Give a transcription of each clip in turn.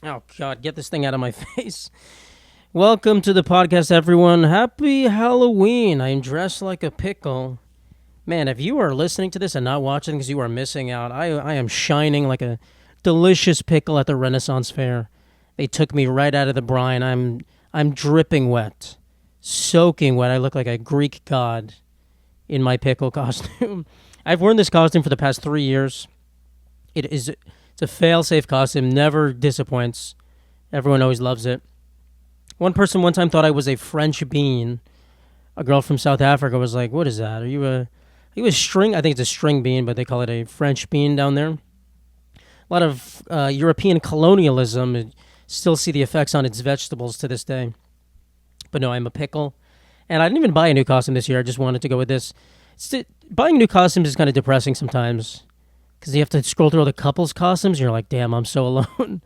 Oh, God, get this thing out of my face. Welcome to the podcast, everyone. Happy Halloween. I am dressed like a pickle. Man, if you are listening to this and not watching because you are missing out, I am shining like a delicious pickle at the Renaissance Fair. They took me right out of the brine. I'm dripping wet, soaking wet. I look like a Greek god in my pickle costume. I've worn this costume for the past 3 years. It's a fail-safe costume, never disappoints. Everyone always loves it. One person one time thought I was a French bean. A girl from South Africa was like, "What is that? Are you a string? I think it's a string bean, but they call it a French bean down there." A lot of European colonialism. Still see the effects on its vegetables to this day. But no, I'm a pickle, and I didn't even buy a new costume this year. I just wanted to go with this. Buying new costumes is kind of depressing sometimes because you have to scroll through all the couples costumes. And you're like, "Damn, I'm so alone."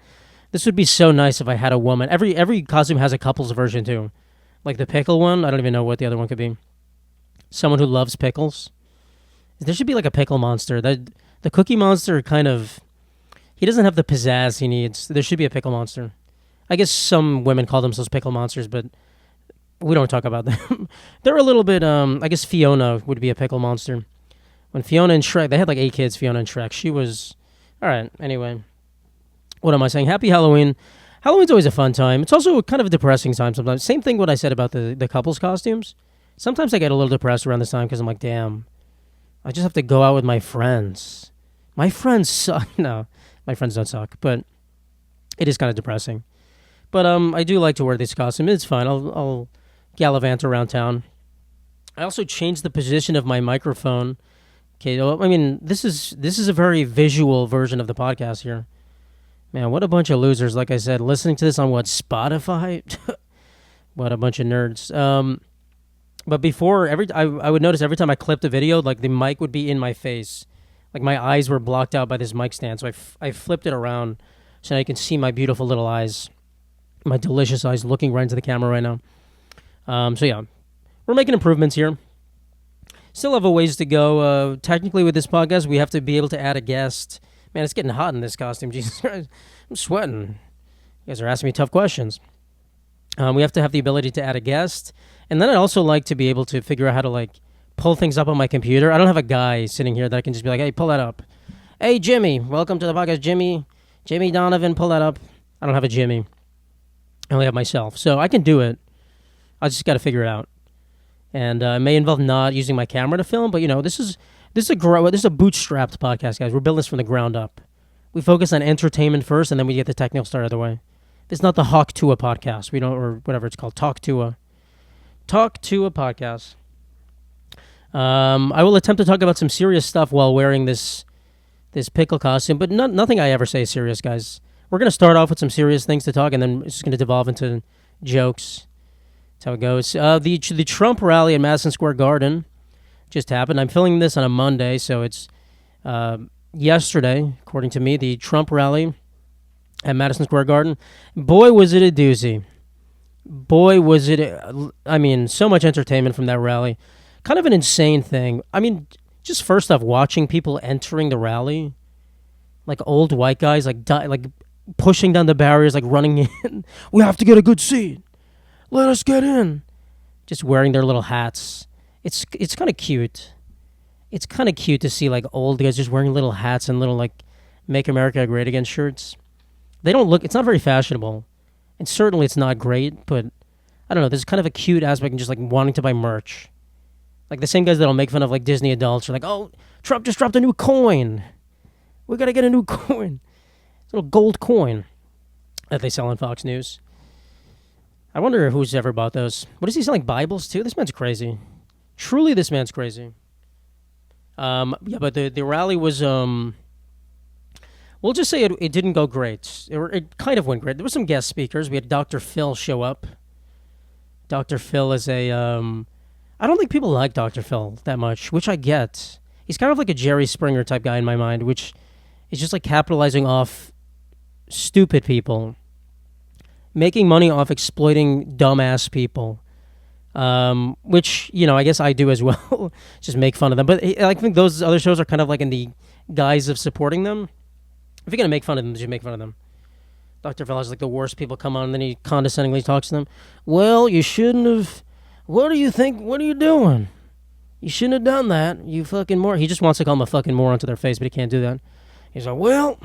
This would be so nice if I had a woman. Every costume has a couples version too. Like the pickle one, I don't even know what the other one could be. Someone who loves pickles. There should be like a pickle monster. The Cookie Monster kind of he doesn't have the pizzazz he needs. There should be a pickle monster. I guess some women call themselves pickle monsters, but we don't talk about them. They're a little bit I guess Fiona would be a pickle monster. When Fiona and Shrek, they had like 8 kids, Fiona and Shrek. She was all right, anyway. What am I saying? Happy Halloween. Halloween's always a fun time. It's also kind of a depressing time sometimes. Same thing what I said about the couples costumes. Sometimes I get a little depressed around this time because I'm like, damn, I just have to go out with my friends. My friends suck. No, my friends don't suck, but it is kind of depressing. But I do like to wear this costume. It's fun. I'll gallivant around town. I also changed the position of my microphone. Okay, I mean this is a very visual version of the podcast here. Man, what a bunch of losers! Like I said, listening to this on what Spotify? What a bunch of nerds. But before I would notice every time I clipped a video, like the mic would be in my face, like my eyes were blocked out by this mic stand. So I flipped it around, so now you can see my beautiful little eyes, my delicious eyes looking right into the camera right now. So yeah, we're making improvements here. Still have a ways to go. Technically, with this podcast, we have to be able to add a guest. Man, it's getting hot in this costume. Jesus Christ. I'm sweating. You guys are asking me tough questions. We have to have the ability to add a guest. And then I'd also like to be able to figure out how to, like, pull things up on my computer. I don't have a guy sitting here that I can just be like, hey, pull that up. Hey, Jimmy. Welcome to the podcast, Jimmy. Jimmy Donovan, pull that up. I don't have a Jimmy. I only have myself. So I can do it. I just got to figure it out. And it may involve not using my camera to film, but, you know, this is a bootstrapped podcast, guys. We're building this from the ground up. We focus on entertainment first, and then we get the technical start out of the way. This is not the Hawk Tua podcast. We don't, or whatever it's called, Talk Tua podcast. I will attempt to talk about some serious stuff while wearing this pickle costume, but nothing I ever say is serious, guys. We're gonna start off with some serious things to talk, and then it's just gonna devolve into jokes. That's how it goes. The Trump rally at Madison Square Garden just happened. I'm filming this on a Monday, so it's yesterday, according to me, the Trump rally at Madison Square Garden. Boy, was it a doozy. Boy, was it... so much entertainment from that rally. Kind of an insane thing. I mean, just first off, watching people entering the rally, like old white guys, like pushing down the barriers, like running in. We have to get a good seat. Let us get in. Just wearing their little hats. It's kind of cute. It's kind of cute to see like old guys just wearing little hats and little like "Make America Great Again" shirts. They don't look. It's not very fashionable, and certainly it's not great. But I don't know. There's kind of a cute aspect in just like wanting to buy merch. Like the same guys that'll make fun of like Disney adults are like, "Oh, Trump just dropped a new coin. We gotta get a new coin. It's a little gold coin that they sell on Fox News." I wonder who's ever bought those. What does he sell, like Bibles too? This man's crazy. Truly, this man's crazy. Yeah, but the rally was, we'll just say it didn't go great. It kind of went great. There were some guest speakers. We had Dr. Phil show up. Dr. Phil is I don't think people like Dr. Phil that much, which I get. He's kind of like a Jerry Springer type guy in my mind, which is just like capitalizing off stupid people, making money off exploiting dumbass people. Which, you know, I guess I do as well. Just make fun of them. But I think those other shows are kind of like in the guise of supporting them. If you're going to make fun of them, just make fun of them. Dr. Phil has like the worst people come on, and then he condescendingly talks to them. Well, you shouldn't have. What do you think? What are you doing? You shouldn't have done that. You fucking moron. He just wants to call him a fucking moron to their face, but he can't do that. He's like, well,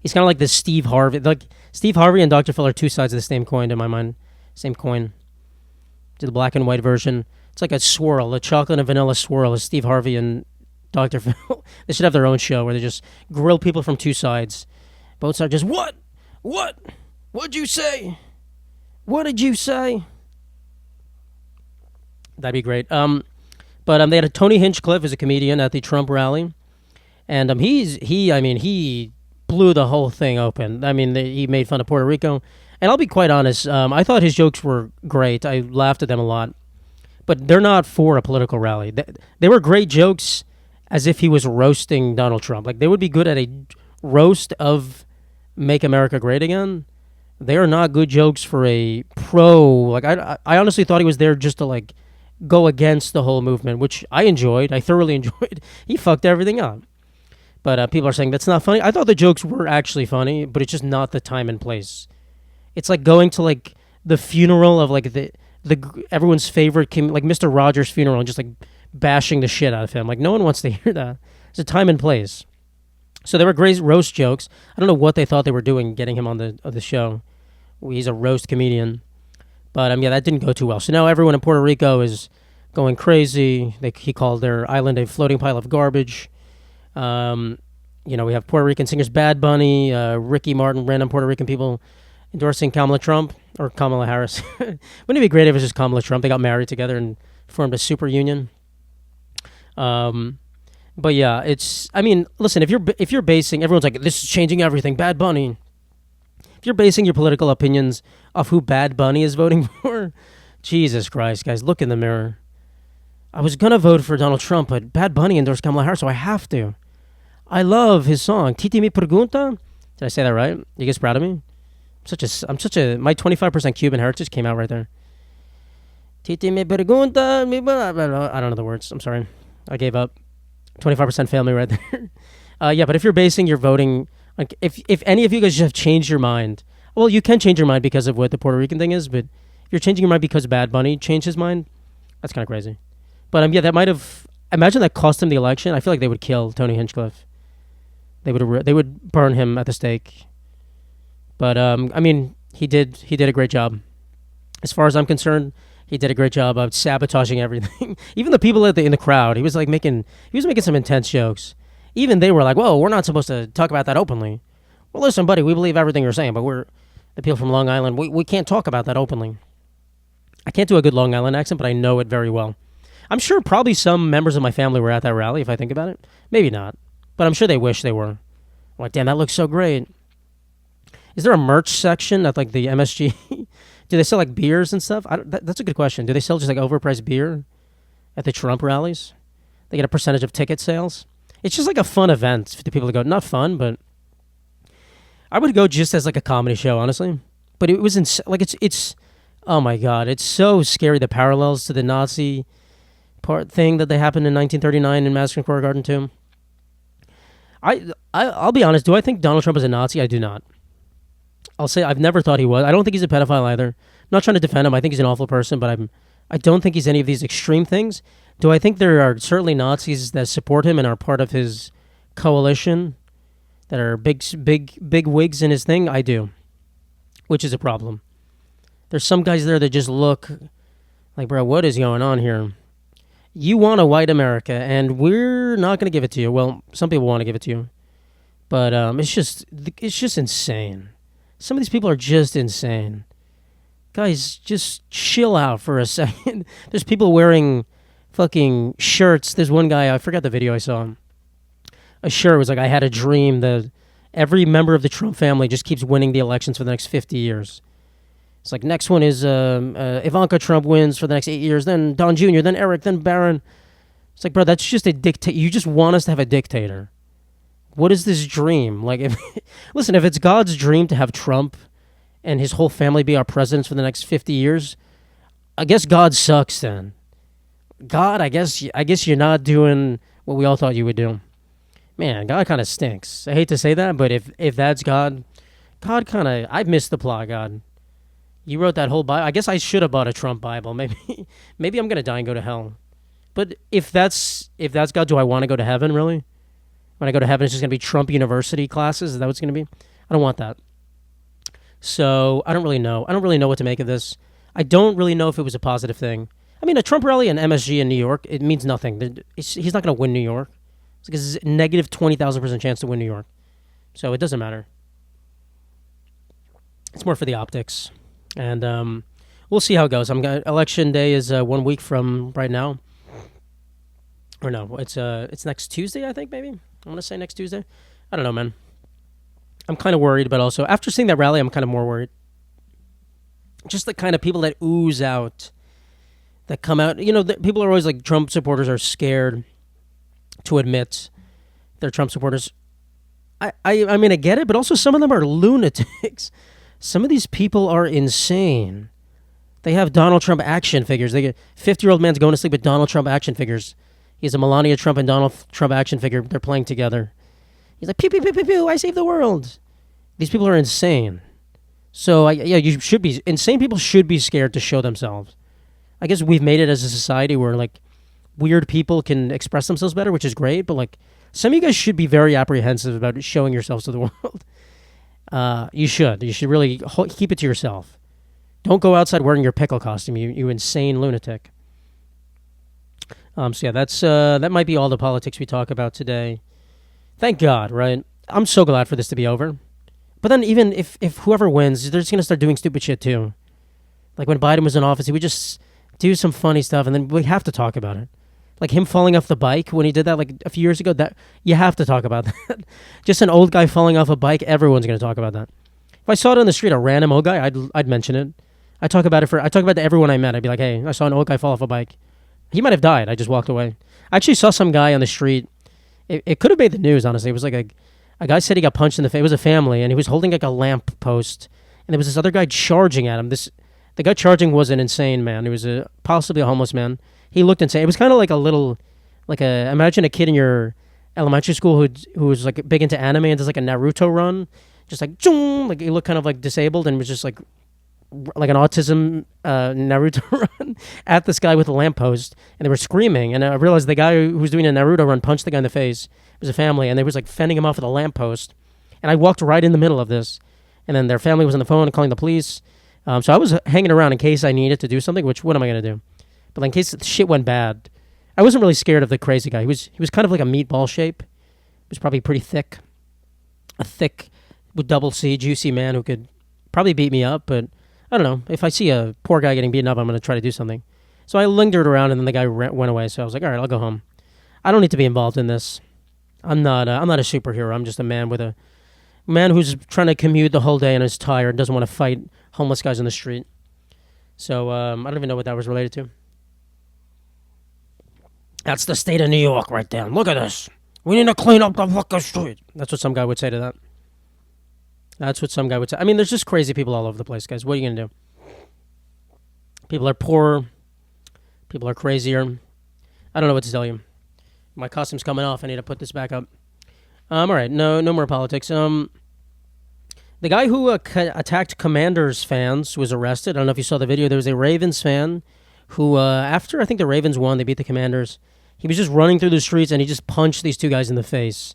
he's kind of like this Steve Harvey. Like Steve Harvey and Dr. Phil are two sides of the same coin in my mind. Same coin. To the black and white version, it's like a swirl, a chocolate and vanilla swirl. Is Steve Harvey and Dr. Phil? They should have their own show where they just grill people from two sides. Both sides just what? What'd you say? What did you say? That'd be great. But they had a Tony Hinchcliffe as a comedian at the Trump rally, and he blew the whole thing open. I mean, he made fun of Puerto Rico, and I'll be quite honest. I thought his jokes were great. I laughed at them a lot, but they're not for a political rally. They were great jokes, as if he was roasting Donald Trump. Like they would be good at a roast of "Make America Great Again." They are not good jokes for a pro. Like I honestly thought he was there just to like go against the whole movement, which I enjoyed. I thoroughly enjoyed. He fucked everything up. But people are saying that's not funny. I thought the jokes were actually funny, but it's just not the time and place. It's like going to like the funeral of like the everyone's favorite like Mr. Rogers' funeral and just like bashing the shit out of him. Like no one wants to hear that. It's a time and place. So they were great roast jokes. I don't know what they thought they were doing getting him on the show. He's a roast comedian. But yeah, that didn't go too well. So now everyone in Puerto Rico is going crazy. He called their island a floating pile of garbage. We have Puerto Rican singers Bad Bunny, Ricky Martin, random Puerto Rican people endorsing Kamala Trump or Kamala Harris. Wouldn't it be great if it was just Kamala Trump? They got married together and formed a super union. But yeah, listen, if you're basing, everyone's like, this is changing everything. Bad Bunny. If you're basing your political opinions off who Bad Bunny is voting for, Jesus Christ, guys, look in the mirror. I was going to vote for Donald Trump, but Bad Bunny endorsed Kamala Harris, so I have to. I love his song. Titi me pregunta. Did I say that right? You guys proud of me? My 25% Cuban heritage came out right there. Titi me pregunta. I don't know the words. I'm sorry. I gave up. 25% failed me right there. But if you're basing your voting, like if any of you guys have changed your mind, well, you can change your mind because of what the Puerto Rican thing is, but if you're changing your mind because Bad Bunny changed his mind, that's kind of crazy. But that might have, imagine that cost him the election. I feel like they would kill Tony Hinchcliffe. They would burn him at the stake. But he did a great job. As far as I'm concerned, he did a great job of sabotaging everything. Even the people in the crowd, he was making some intense jokes. Even they were like, whoa, we're not supposed to talk about that openly. Well, listen, buddy, we believe everything you're saying, but we're the people from Long Island. We can't talk about that openly. I can't do a good Long Island accent, but I know it very well. I'm sure probably some members of my family were at that rally, if I think about it. Maybe not, but I'm sure they wish they were. Like, damn, that looks so great. Is there a merch section at like the MSG? Do they sell like beers and stuff? That's a good question. Do they sell just like overpriced beer at the Trump rallies? They get a percentage of ticket sales. It's just like a fun event for the people to go. Not fun, but I would go just as like a comedy show, honestly. But it was it's oh my god, it's so scary, the parallels to the Nazi part thing that they happened in 1939 in Madison Square Garden too. I'll be honest. Do I think Donald Trump is a Nazi? I do not. I'll say I've never thought he was. I don't think he's a pedophile either. I'm not trying to defend him. I think he's an awful person, but I don't think he's any of these extreme things. Do I think there are certainly Nazis that support him and are part of his coalition that are big wigs in his thing? I do, which is a problem. There's some guys there that just look like, bro, what is going on here? You want a white America, and we're not going to give it to you. Well, some people want to give it to you, but it's just insane. Some of these people are just insane. Guys, just chill out for a second. There's people wearing fucking shirts. There's one guy, I forgot the video I saw. A shirt was like, I had a dream that every member of the Trump family just keeps winning the elections for the next 50 years. It's like, next one is Ivanka Trump wins for the next 8 years, then Don Jr., then Eric, then Barron. It's like, bro, that's just a dictator. You just want us to have a dictator. What is this dream? Like, listen, if it's God's dream to have Trump and his whole family be our presidents for the next 50 years, I guess God sucks then. God, I guess you're not doing what we all thought you would do. Man, God kind of stinks. I hate to say that, but if that's God, God, I missed the plot. God, you wrote that whole Bible. I guess I should have bought a Trump Bible. Maybe, maybe I'm gonna die and go to hell. But if that's God, do I want to go to heaven? Really? When I go to heaven, it's just gonna be Trump University classes. Is that what it's gonna be? I don't want that. So I don't really know. I don't really know what to make of this. I don't really know if it was a positive thing. I mean, a Trump rally and MSG in New York, it means nothing. He's not going to win New York. It's like a negative 20,000% chance to win New York. So it doesn't matter. It's more for the optics. And we'll see how it goes. Election day is 1 week from right now. Or no, it's next Tuesday, I think, maybe. I want to say next Tuesday. I don't know, man. I'm kind of worried, but also after seeing that rally, I'm kind of more worried. Just the kind of people that ooze out, that come out. You know, people are always like, Trump supporters are scared to admit they're Trump supporters. I mean, I get it, but also some of them are lunatics. Some of these people are insane. They have Donald Trump action figures. They get 50-year-old man's going to sleep with Donald Trump action figures. He's a Melania Trump and Donald Trump action figure. They're playing together. He's like, pew, pew, pew, pew, pew, I saved the world. These people are insane. So, you should be... Insane people should be scared to show themselves. I guess we've made it as a society where, like, weird people can express themselves better, which is great, but, like, some of you guys should be very apprehensive about showing yourselves to the world. You should. You should really keep it to yourself. Don't go outside wearing your pickle costume, you insane lunatic. That might be all the politics we talk about today. Thank God, right? I'm so glad for this to be over. But then even if whoever wins, they're just going to start doing stupid shit too. Like when Biden was in office, he would just do some funny stuff, and then we have to talk about it. Like him falling off the bike when he did that like a few years ago, that you have to talk about that. Just an old guy falling off a bike, everyone's going to talk about that. If I saw it on the street, a random old guy, I'd mention it. I talk about it to everyone I met. I'd be like, hey, I saw an old guy fall off a bike. He might have died. I just walked away. I actually saw some guy on the street. It could have made the news, honestly. It was like a guy said he got punched in the face. It was a family, and he was holding like a lamp post. And there was this other guy charging at him. The guy charging was an insane man. He was possibly a homeless man. He looked insane. It was kind of like imagine a kid in your elementary school who was like big into anime and does like a Naruto run. Just like, like he looked kind of like disabled and was just like an autism Naruto run at this guy with a lamppost, and they were screaming, and I realized the guy who was doing a Naruto run punched the guy in the face. It was a family, and they was like fending him off with a lamppost, and I walked right in the middle of this, and then their family was on the phone calling the police. So I was hanging around in case I needed to do something, which what am I going to do? But in case shit went bad, I wasn't really scared of the crazy guy. He was kind of like a meatball shape. He was probably pretty thick. A thick, with double C, juicy man who could probably beat me up, but I don't know. If I see a poor guy getting beaten up, I'm going to try to do something. So I lingered around, and then the guy went away. So I was like, all right, I'll go home. I don't need to be involved in this. I'm not a superhero. I'm just a man who's trying to commute the whole day and is tired and doesn't want to fight homeless guys on the street. So I don't even know what that was related to. That's the state of New York right there. Look at this. We need to clean up the fucking street. That's what some guy would say to that. That's what some guy would say. I mean, there's just crazy people all over the place, guys. What are you going to do? People are poor. People are crazier. I don't know what to tell you. My costume's coming off. I need to put this back up. All right. No more politics. The guy who attacked Commanders fans was arrested. I don't know if you saw the video. There was a Ravens fan who, after I think the Ravens won, they beat the Commanders. He was just running through the streets, and he just punched these two guys in the face.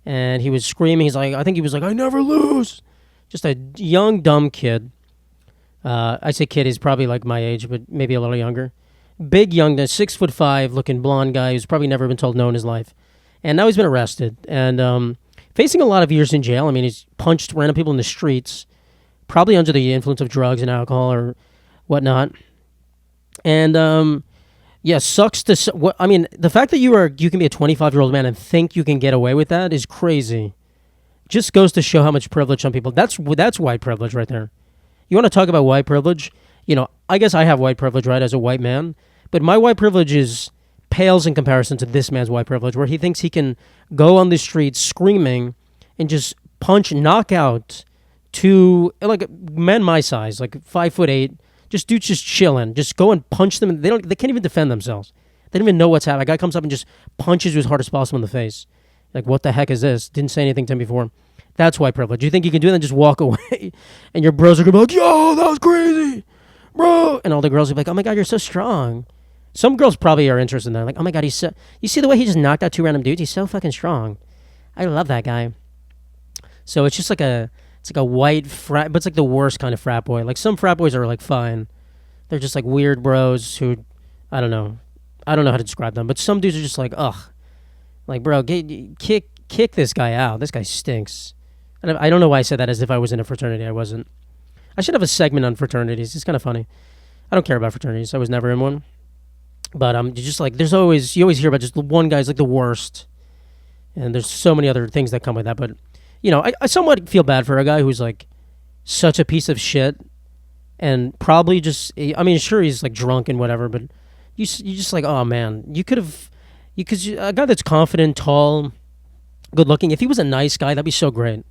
And he was screaming. I think he was like, I never lose. Just a young, dumb kid. I say kid, he's probably like my age, but maybe a little younger. Big, young, 6'5", looking blonde guy who's probably never been told no in his life. And now he's been arrested and facing a lot of years in jail. I mean, he's punched random people in the streets, probably under the influence of drugs and alcohol or whatnot. And sucks to. I mean, the fact that you can be a 25-year-old man and think you can get away with that is crazy. Just goes to show how much privilege some people. That's white privilege right there. You want to talk about white privilege? You know, I guess I have white privilege, right, as a white man. But my white privilege pales in comparison to this man's white privilege, where he thinks he can go on the street screaming and just knock out two like men my size, like 5'8". Just dudes just chilling. Just go and punch them. They can't even defend themselves. They don't even know what's happening. A guy comes up and just punches you as hard as possible in the face. Like, what the heck is this? Didn't say anything to him before. That's white privilege. You think you can do that and just walk away, and your bros are gonna be like, "Yo, that was crazy, bro," and all the girls will be like, "Oh my god, you're so strong." Some girls probably are interested in that. Like, "Oh my god, he's so." You see the way he just knocked out two random dudes? He's so fucking strong. I love that guy. So it's just like a white frat, but it's like the worst kind of frat boy. Like some frat boys are like fine. They're just like weird bros who, I don't know. I don't know how to describe them, but some dudes are just like, ugh. Like, bro, kick this guy out. This guy stinks. And I don't know why I said that as if I was in a fraternity. I wasn't. I should have a segment on fraternities. It's kind of funny. I don't care about fraternities. I was never in one. But you just like, you always hear about just the one guy's like the worst. And there's so many other things that come with that. But, I somewhat feel bad for a guy who's like such a piece of shit. And probably just, I mean, sure, he's like drunk and whatever, but you just like, oh man, you could have, because a guy that's confident, tall, good looking, if he was a nice guy, that'd be so great.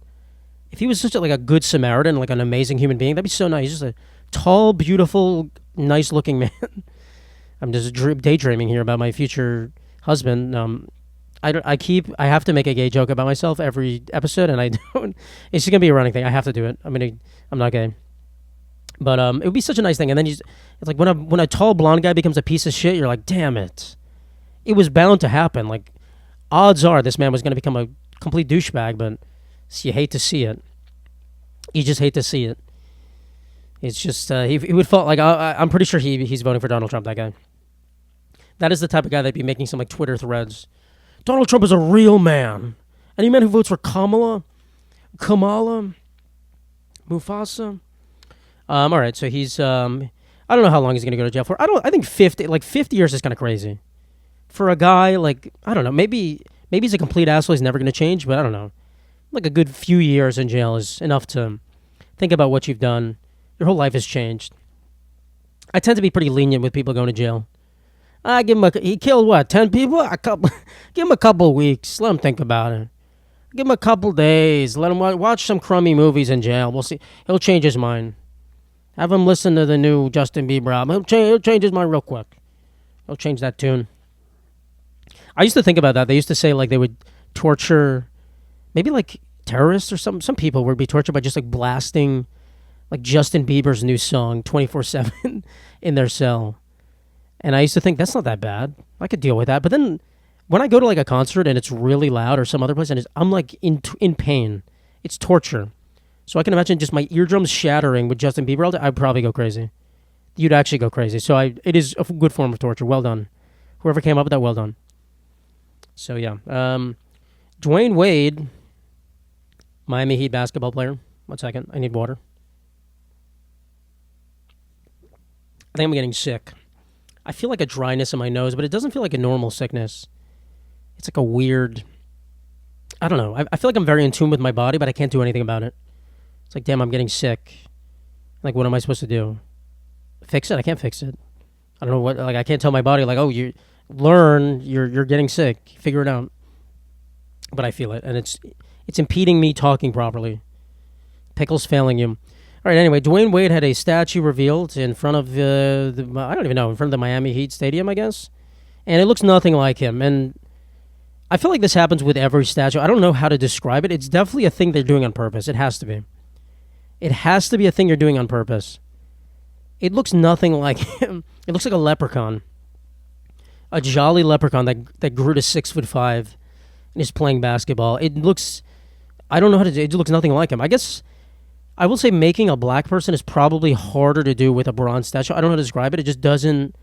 If he was such a good Samaritan, like an amazing human being, that'd be so nice. He's just a tall, beautiful, nice looking man. I'm just daydreaming here about my future husband. I have to make a gay joke about myself every episode, and I don't. It's just gonna be a running thing. I have to do it. I'm not gay. But it would be such a nice thing. And then it's like when a tall blonde guy becomes a piece of shit, you're like, damn it. It was bound to happen. Like, odds are this man was going to become a complete douchebag, but you hate to see it. You just hate to see it. It's just, he would fall, like, I'm pretty sure he's voting for Donald Trump, that guy. That is the type of guy that'd be making some, like, Twitter threads. Donald Trump is a real man. Any man who votes for Kamala, Mufasa. All right, so he's I don't know how long he's gonna go to jail for. I think 50 years is kind of crazy for a guy like, I don't know, maybe he's a complete asshole. He's never gonna change, but I don't know. Like a good few years in jail is enough to think about what you've done. Your whole life has changed. I tend to be pretty lenient with people going to jail. I give him he killed what, 10 people? Give him a couple weeks. Let him think about it. Give him a couple days. Let him watch some crummy movies in jail. We'll see. He'll change his mind. Have him listen to the new Justin Bieber album. He'll change his mind real quick. He'll change that tune. I used to think about that. They used to say like they would torture, maybe like terrorists or some people would be tortured by just like blasting like Justin Bieber's new song 24/7 in their cell. And I used to think that's not that bad. I could deal with that. But then when I go to like a concert and it's really loud or some other place and I'm like in pain, it's torture. So I can imagine just my eardrums shattering with Justin Bieber all day. I'd probably go crazy. You'd actually go crazy. So it is a good form of torture. Well done. Whoever came up with that, well done. So yeah. Dwayne Wade, Miami Heat basketball player. 1 second. I need water. I think I'm getting sick. I feel like a dryness in my nose, but it doesn't feel like a normal sickness. It's like a weird, I don't know. I feel like I'm very in tune with my body, but I can't do anything about it. It's like, damn, I'm getting sick. Like, what am I supposed to do? Fix it? I can't fix it. I don't know what, like, I can't tell my body, like, oh, you're getting sick. Figure it out. But I feel it, and it's impeding me talking properly. Pickle's failing you. All right, anyway, Dwayne Wade had a statue revealed in front of I don't even know, in front of the Miami Heat Stadium, I guess. And it looks nothing like him. And I feel like this happens with every statue. I don't know how to describe it. It's definitely a thing they're doing on purpose. It has to be. It has to be a thing you're doing on purpose. It looks nothing like him. It looks like a leprechaun. A jolly leprechaun that grew to 6'5" and is playing basketball. It looks, I don't know how to do it. It looks nothing like him. I guess I will say making a black person is probably harder to do with a bronze statue. I don't know how to describe it. It just doesn't,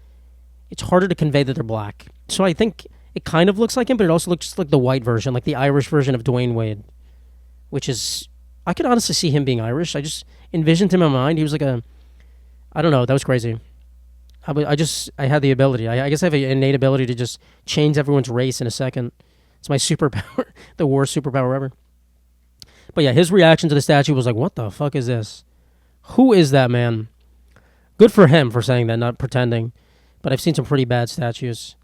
it's harder to convey that they're black. So I think it kind of looks like him, but it also looks like the white version, like the Irish version of Dwayne Wade, which is, I could honestly see him being Irish. I just envisioned him in my mind. He was like I don't know. That was crazy. I had the ability. I guess I have an innate ability to just change everyone's race in a second. It's my superpower, the worst superpower ever. But yeah, his reaction to the statue was like, what the fuck is this? Who is that man? Good for him for saying that, not pretending. But I've seen some pretty bad statues.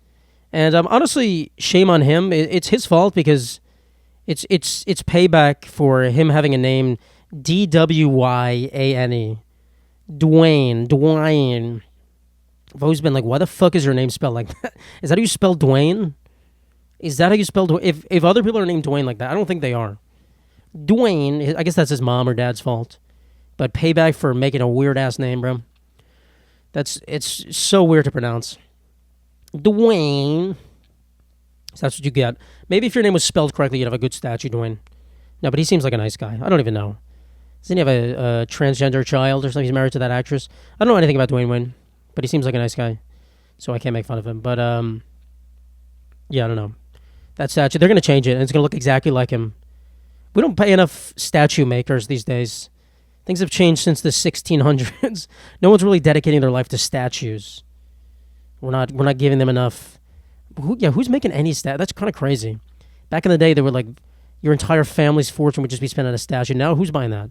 And honestly, shame on him. It's his fault because it's payback for him having a name Dwyane. Dwayne. I've always been like, why the fuck is your name spelled like that? Is that how you spell Dwayne? Is that how you spell Dwayne? If other people are named Dwayne like that, I don't think they are. Dwayne, I guess that's his mom or dad's fault. But payback for making a weird ass name, bro. It's so weird to pronounce. Dwayne. So that's what you get. Maybe if your name was spelled correctly, you'd have a good statue, Dwayne. No, but he seems like a nice guy. I don't even know. Doesn't he have a transgender child or something? He's married to that actress. I don't know anything about Dwayne Wayne, but he seems like a nice guy. So I can't make fun of him. But, yeah, I don't know. That statue, they're going to change it, and it's going to look exactly like him. We don't pay enough statue makers these days. Things have changed since the 1600s. No one's really dedicating their life to statues. We're not giving them enough. Who's making any stat? That's kind of crazy. Back in the day, they were like, your entire family's fortune would just be spent on a statue. Now, who's buying that?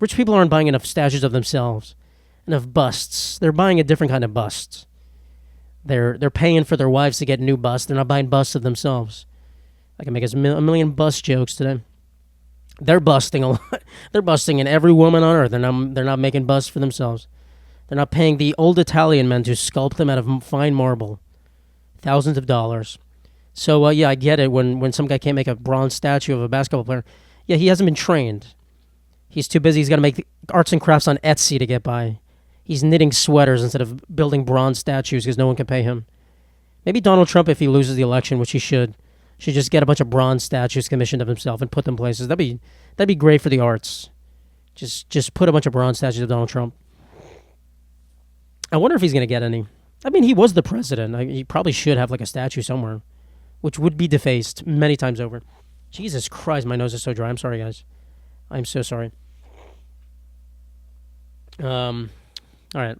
Rich people aren't buying enough statues of themselves, enough busts. They're buying a different kind of busts. They're paying for their wives to get new busts. They're not buying busts of themselves. I can make a million bust jokes today. They're busting a lot. They're busting in every woman on earth. They're not making busts for themselves. They're not paying the old Italian men to sculpt them out of fine marble. Thousands of dollars. So, yeah, I get it when some guy can't make a bronze statue of a basketball player. Yeah, he hasn't been trained. He's too busy. He's got to make arts and crafts on Etsy to get by. He's knitting sweaters instead of building bronze statues because no one can pay him. Maybe Donald Trump, if he loses the election, which he should just get a bunch of bronze statues commissioned of himself and put them places. That'd be great for the arts. Just put a bunch of bronze statues of Donald Trump. I wonder if he's going to get any. I mean, he was the president. He probably should have like a statue somewhere, which would be defaced many times over. Jesus Christ, my nose is so dry. I'm sorry, guys. I'm so sorry. All right.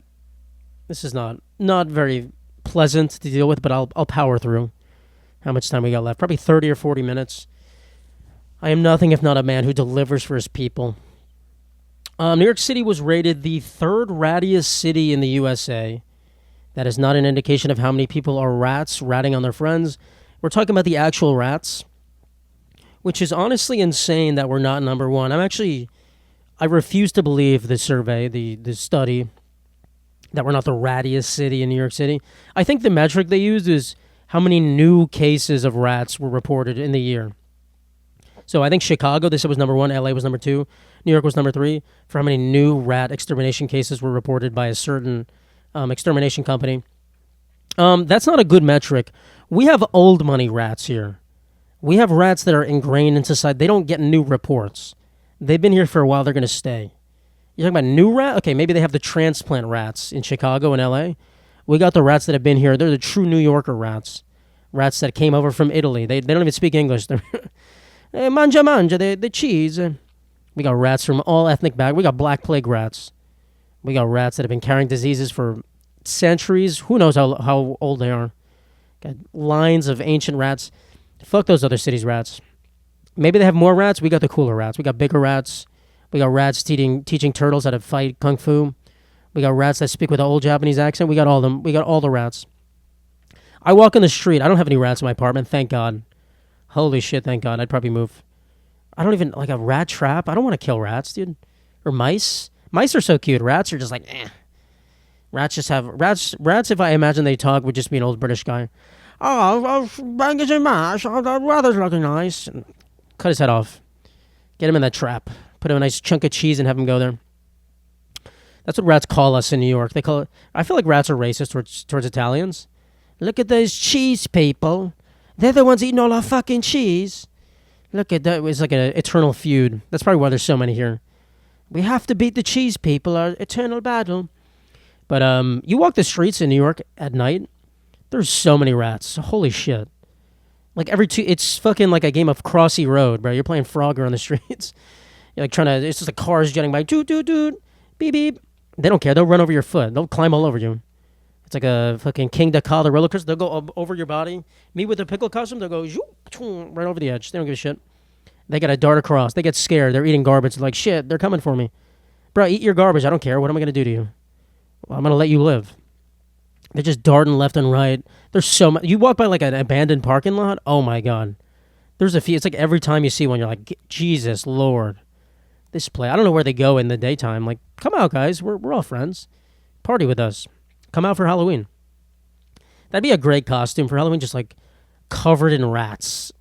This is not very pleasant to deal with, but I'll power through. How much time we got left? Probably 30 or 40 minutes. I am nothing if not a man who delivers for his people. New York City was rated the third rattiest city in the USA. That is not an indication of how many people are rats ratting on their friends. We're talking about the actual rats, which is honestly insane that we're not number one. I refuse to believe the survey, the study, that we're not the rattiest city in New York City. I think the metric they used is how many new cases of rats were reported in the year. So I think Chicago, they said, was number one. LA was number two. New York was number three for how many new rat extermination cases were reported by a certain extermination company. That's not a good metric. We have old money rats here. We have rats that are ingrained in society. They don't get new reports. They've been here for a while. They're going to stay. You're talking about new rat? Okay, maybe they have the transplant rats in Chicago and LA. We got the rats that have been here. They're the true New Yorker rats. Rats that came over from Italy. They don't even speak English. They're manja, the cheese. We got rats from all ethnic backgrounds. We got Black Plague rats. We got rats that have been carrying diseases for centuries. Who knows how old they are. Got lines of ancient rats. Fuck those other cities' rats. Maybe they have more rats. We got the cooler rats. We got bigger rats. We got rats teaching turtles how to fight kung fu. We got rats that speak with an old Japanese accent. We got all them. We got all the rats. I walk in the street. I don't have any rats in my apartment. Thank God. Holy shit, thank God. I'd probably move. I don't even, like a rat trap. I don't want to kill rats, dude. Or mice. Mice are so cute. Rats are just like, eh. Rats just have, rats, if I imagine they talk, would just be an old British guy. Oh, bangers and mash. Oh, the weather's looking nice. And cut his head off. Get him in that trap. Put him a nice chunk of cheese and have him go there. That's what rats call us in New York. They call it, I feel like rats are racist towards Italians. Look at those cheese people. They're the ones eating all our fucking cheese. Look at that. It's like an eternal feud. That's probably why there's so many here. We have to beat the cheese people, our eternal battle. But you walk the streets in New York at night, there's so many rats. Holy shit. Like it's fucking like a game of Crossy Road, bro. You're playing Frogger on the streets. You're like it's just like cars jetting by. Doot, doot, doot. Beep, beep. They don't care. They'll run over your foot. They'll climb all over you. It's like a fucking King Dakar, the roller coaster. They'll go over your body. Me with the pickle costume, they'll go right over the edge. They don't give a shit. They got to dart across. They get scared. They're eating garbage. They're like, shit, they're coming for me. Bro, eat your garbage. I don't care. What am I going to do to you? Well, I'm going to let you live. They're just darting left and right. There's so much. You walk by like an abandoned parking lot. Oh, my God. There's a few. It's like every time you see one, you're like, Jesus, Lord. This play. I don't know where they go in the daytime. Like, come out, guys. We're all friends. Party with us. Come out for Halloween. That'd be a great costume for Halloween, just like covered in rats.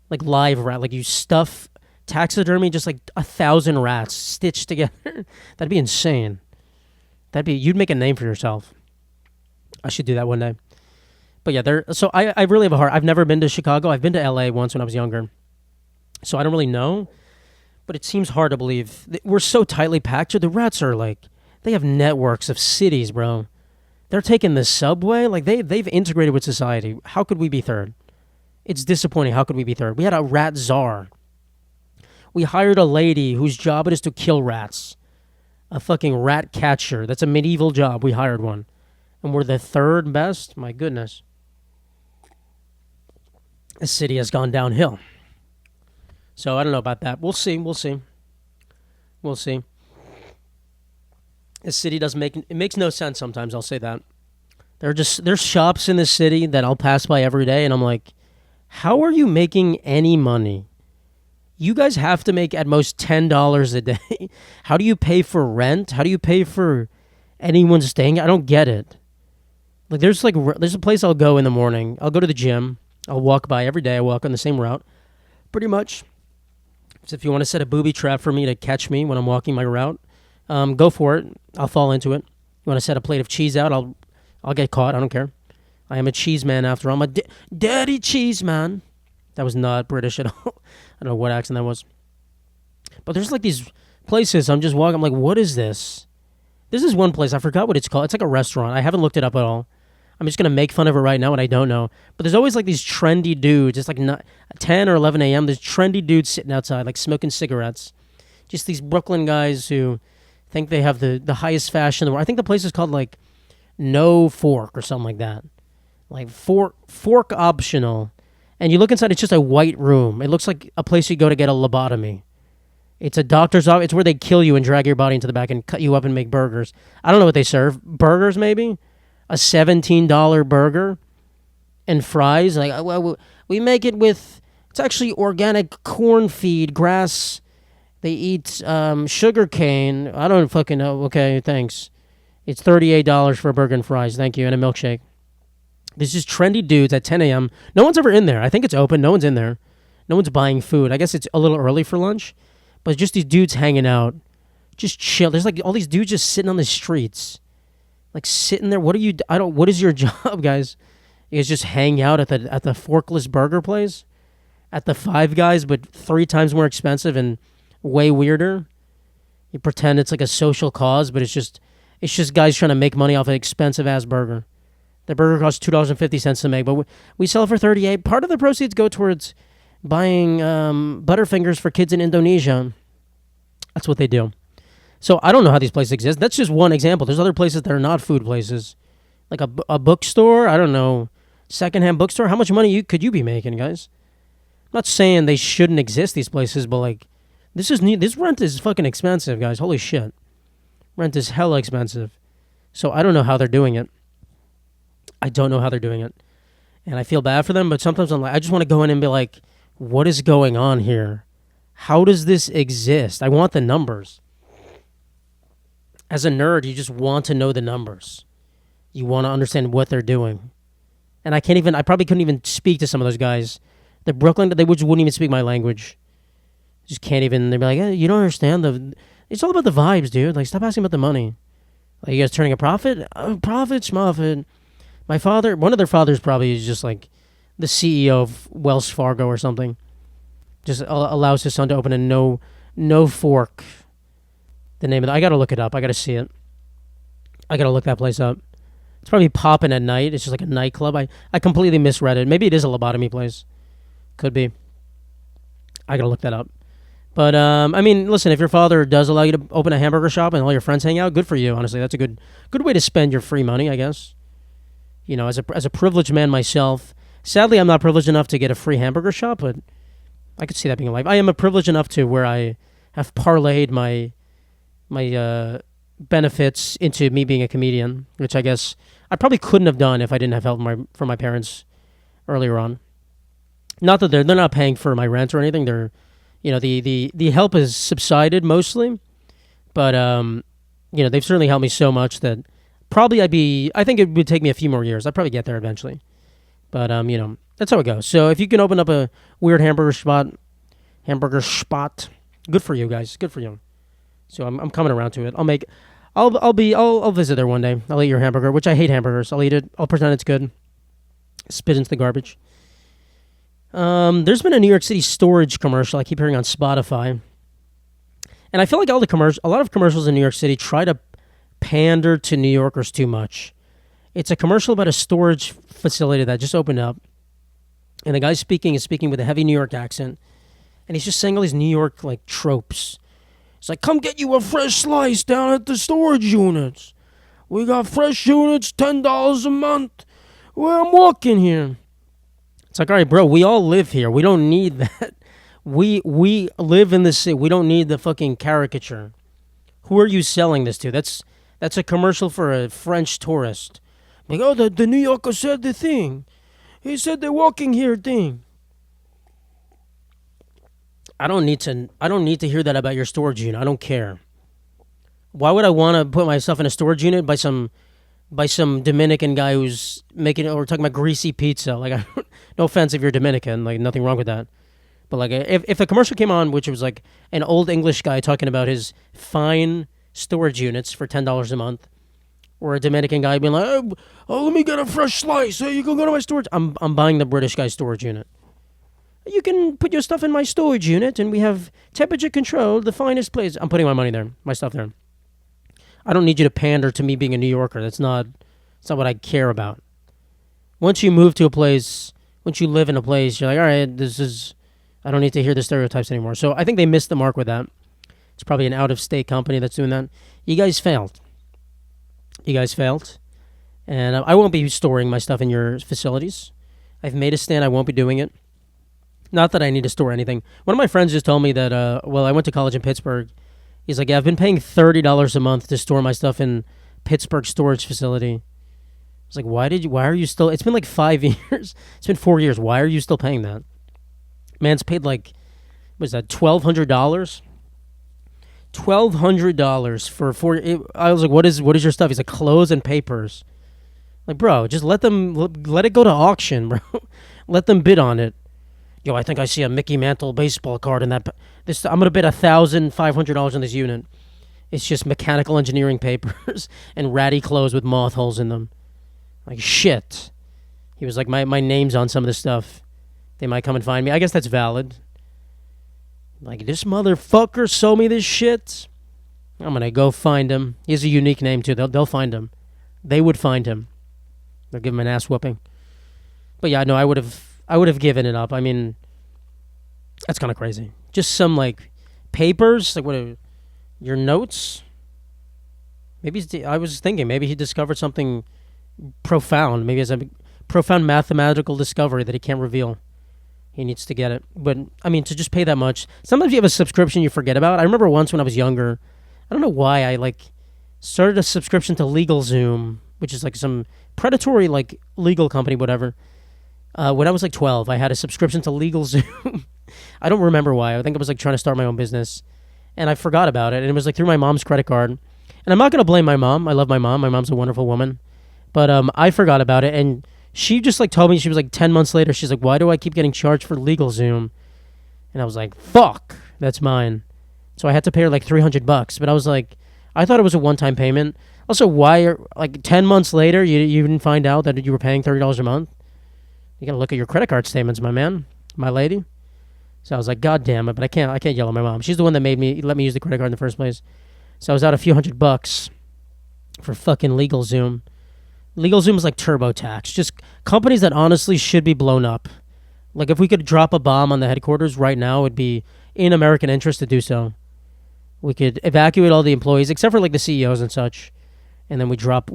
Like live rat. Like you stuff taxidermy, just like 1,000 rats stitched together. That'd be insane. You'd make a name for yourself. I should do that one day. But yeah, so I really have a heart. I've never been to Chicago. I've been to LA once when I was younger. So I don't really know. But it seems hard to believe. We're so tightly packed here. The rats are like, they have networks of cities, bro. They're taking the subway. Like they've integrated with society. How could we be third? It's disappointing. How could we be third? We had a rat czar. We hired a lady whose job it is to kill rats. A fucking rat catcher. That's a medieval job. We hired one. And we're the third best? My goodness. The city has gone downhill. So I don't know about that. We'll see. The city it makes no sense sometimes, I'll say that. There's shops in the city that I'll pass by every day and I'm like, how are you making any money? You guys have to make at most $10 a day. How do you pay for rent? How do you pay for anyone staying? I don't get it. Like there's a place I'll go in the morning. I'll go to the gym. I'll walk by every day. I walk on the same route, pretty much. So if you want to set a booby trap for me to catch me when I'm walking my route, go for it. I'll fall into it. You want to set a plate of cheese out? I'll get caught. I don't care. I am a cheese man after all. I'm a daddy cheese man. That was not British at all. I don't know what accent that was. But there's like these places I'm just walking. I'm like, what is this? This is one place. I forgot what it's called. It's like a restaurant. I haven't looked it up at all. I'm just going to make fun of it right now, and I don't know. But there's always like these trendy dudes. It's like 10 or 11 a.m. There's trendy dudes sitting outside, like smoking cigarettes. Just these Brooklyn guys who think they have the highest fashion in the world. I think the place is called like No Fork or something like that. Like fork optional. And you look inside, it's just a white room. It looks like a place you go to get a lobotomy. It's a doctor's office. It's where they kill you and drag your body into the back and cut you up and make burgers. I don't know what they serve. Burgers, maybe? A $17 burger and fries. Like, well, we make it with, it's actually organic corn feed, grass. They eat sugar cane. I don't fucking know. Okay, thanks. It's $38 for a burger and fries. Thank you. And a milkshake. There's just trendy dudes at 10 a.m. No one's ever in there. I think it's open. No one's in there. No one's buying food. I guess it's a little early for lunch. But just these dudes hanging out. Just chill. There's like all these dudes just sitting on the streets. Like sitting there. What is your job, guys? You guys just hang out at the forkless burger place? At the Five Guys, but 3 times more expensive and way weirder? You pretend it's like a social cause, but it's just guys trying to make money off an expensive ass burger. The burger costs $2.50 to make, but we sell it for $38. Part of the proceeds go towards buying Butterfingers for kids in Indonesia. That's what they do. So I don't know how these places exist. That's just one example. There's other places that are not food places. Like a bookstore, I don't know, secondhand bookstore. How much money could you be making, guys? I'm not saying they shouldn't exist, these places, but like, this rent is fucking expensive, guys. Holy shit. Rent is hella expensive. So I don't know how they're doing it. And I feel bad for them, but sometimes I'm like, I just want to go in and be like, what is going on here? How does this exist? I want the numbers. As a nerd, you just want to know the numbers. You want to understand what they're doing. And I probably couldn't even speak to some of those guys. The Brooklyn, they wouldn't even speak my language. Just can't even, they'd be like, hey, you don't understand it's all about the vibes, dude. Like, stop asking about the money. Like, you guys turning a profit? Profit, schmuffit. My father, one of their fathers probably is just like the CEO of Wells Fargo or something. Just allows his son to open a no fork. The name of it. I gotta look it up. I gotta see it. I gotta look that place up. It's probably popping at night. It's just like a nightclub. I completely misread it. Maybe it is a lobotomy place. Could be. I gotta look that up. But I mean, listen, if your father does allow you to open a hamburger shop and all your friends hang out, good for you. Honestly, that's a good way to spend your free money, I guess. You know, as a privileged man myself, sadly, I'm not privileged enough to get a free hamburger shop, but I could see that being life. I am a privileged enough to where I have parlayed my benefits into me being a comedian, which I guess I probably couldn't have done if I didn't have help from my parents earlier on. Not that they're not paying for my rent or anything. They're, you know, the help has subsided mostly, but you know, they've certainly helped me so much that probably I think it would take me a few more years. I'd probably get there eventually. But, you know, that's how it goes. So if you can open up a weird hamburger spot, hamburger spot. Good for you guys. Good for you. So I'm coming around to it. I'll visit there one day. I'll eat your hamburger, which I hate hamburgers. I'll eat it. I'll pretend it's good. Spit into the garbage. There's been a New York City storage commercial I keep hearing on Spotify, and I feel like a lot of commercials in New York City try to pander to New Yorkers too much. It's a commercial about a storage facility that just opened up, and the guy speaking is speaking with a heavy New York accent, and he's just saying all these New York like tropes. It's like, come get you a fresh slice down at the storage units. We got fresh units, $10 a month. Well, I'm walking here. It's like, all right, bro, we all live here. We don't need that. We live in the city. We don't need the fucking caricature. Who are you selling this to? That's a commercial for a French tourist. Like, oh, the New Yorker said the thing. He said the walking here thing. I don't need to hear that about your storage unit. I don't care. Why would I want to put myself in a storage unit by some Dominican guy who's making or talking about greasy pizza? Like, no offense if you're Dominican, like nothing wrong with that. But like, if a commercial came on, which was like an old English guy talking about his fine storage units for $10 a month, or a Dominican guy being like, oh, let me get a fresh slice. So you can go to my storage. I'm buying the British guy's storage unit. You can put your stuff in my storage unit, and we have temperature control, the finest place. I'm putting my money there, my stuff there. I don't need you to pander to me being a New Yorker. That's not what I care about. Once you move to a place, once you live in a place, you're like, all right, I don't need to hear the stereotypes anymore. So I think they missed the mark with that. It's probably an out-of-state company that's doing that. You guys failed. And I won't be storing my stuff in your facilities. I've made a stand. I won't be doing it. Not that I need to store anything. One of my friends just told me that, I went to college in Pittsburgh. He's like, yeah, I've been paying $30 a month to store my stuff in Pittsburgh storage facility. I was like, why are you still, it's been like 5 years. It's been 4 years. Why are you still paying that? Man's paid like, what is that, $1,200? $1,200 for 4 years. I was like, what is your stuff? He's like, clothes and papers. Like, bro, just let it go to auction, bro. Let them bid on it. Yo, I think I see a Mickey Mantle baseball card in that. I'm gonna bid $1,500 on this unit. It's just mechanical engineering papers and ratty clothes with moth holes in them. Like shit. He was like, my name's on some of this stuff. They might come and find me. I guess that's valid. Like, this motherfucker sold me this shit. I'm gonna go find him. He has a unique name too. They'll find him. They would find him. They'll give him an ass whooping. But yeah, no, I would have given it up. I mean, that's kind of crazy. Just some like papers, like your notes. Maybe I was thinking maybe he discovered something profound. Maybe it's a profound mathematical discovery that he can't reveal. He needs to get it. But I mean, to just pay that much. Sometimes you have a subscription you forget about. I remember once when I was younger. I don't know why I like started a subscription to LegalZoom, which is like some predatory like legal company, whatever. When I was like 12, I had a subscription to LegalZoom. I don't remember why. I think I was like trying to start my own business, and I forgot about it. And it was like through my mom's credit card. And I'm not gonna blame my mom. I love my mom. My mom's a wonderful woman, but I forgot about it. And she just like told me, she was like 10 months later. She's like, "Why do I keep getting charged for LegalZoom?" And I was like, "Fuck, that's mine." So I had to pay her like $300. But I was like, I thought it was a one-time payment. Also, why like 10 months later you didn't find out that you were paying $30 a month? You gotta look at your credit card statements, my man, my lady. So I was like, God damn it, but I can't yell at my mom. She's the one that let me use the credit card in the first place. So I was out a few $100 for fucking LegalZoom. LegalZoom is like TurboTax. Just companies that honestly should be blown up. Like if we could drop a bomb on the headquarters right now, it would be in American interest to do so. We could evacuate all the employees, except for like the CEOs and such, and then we drop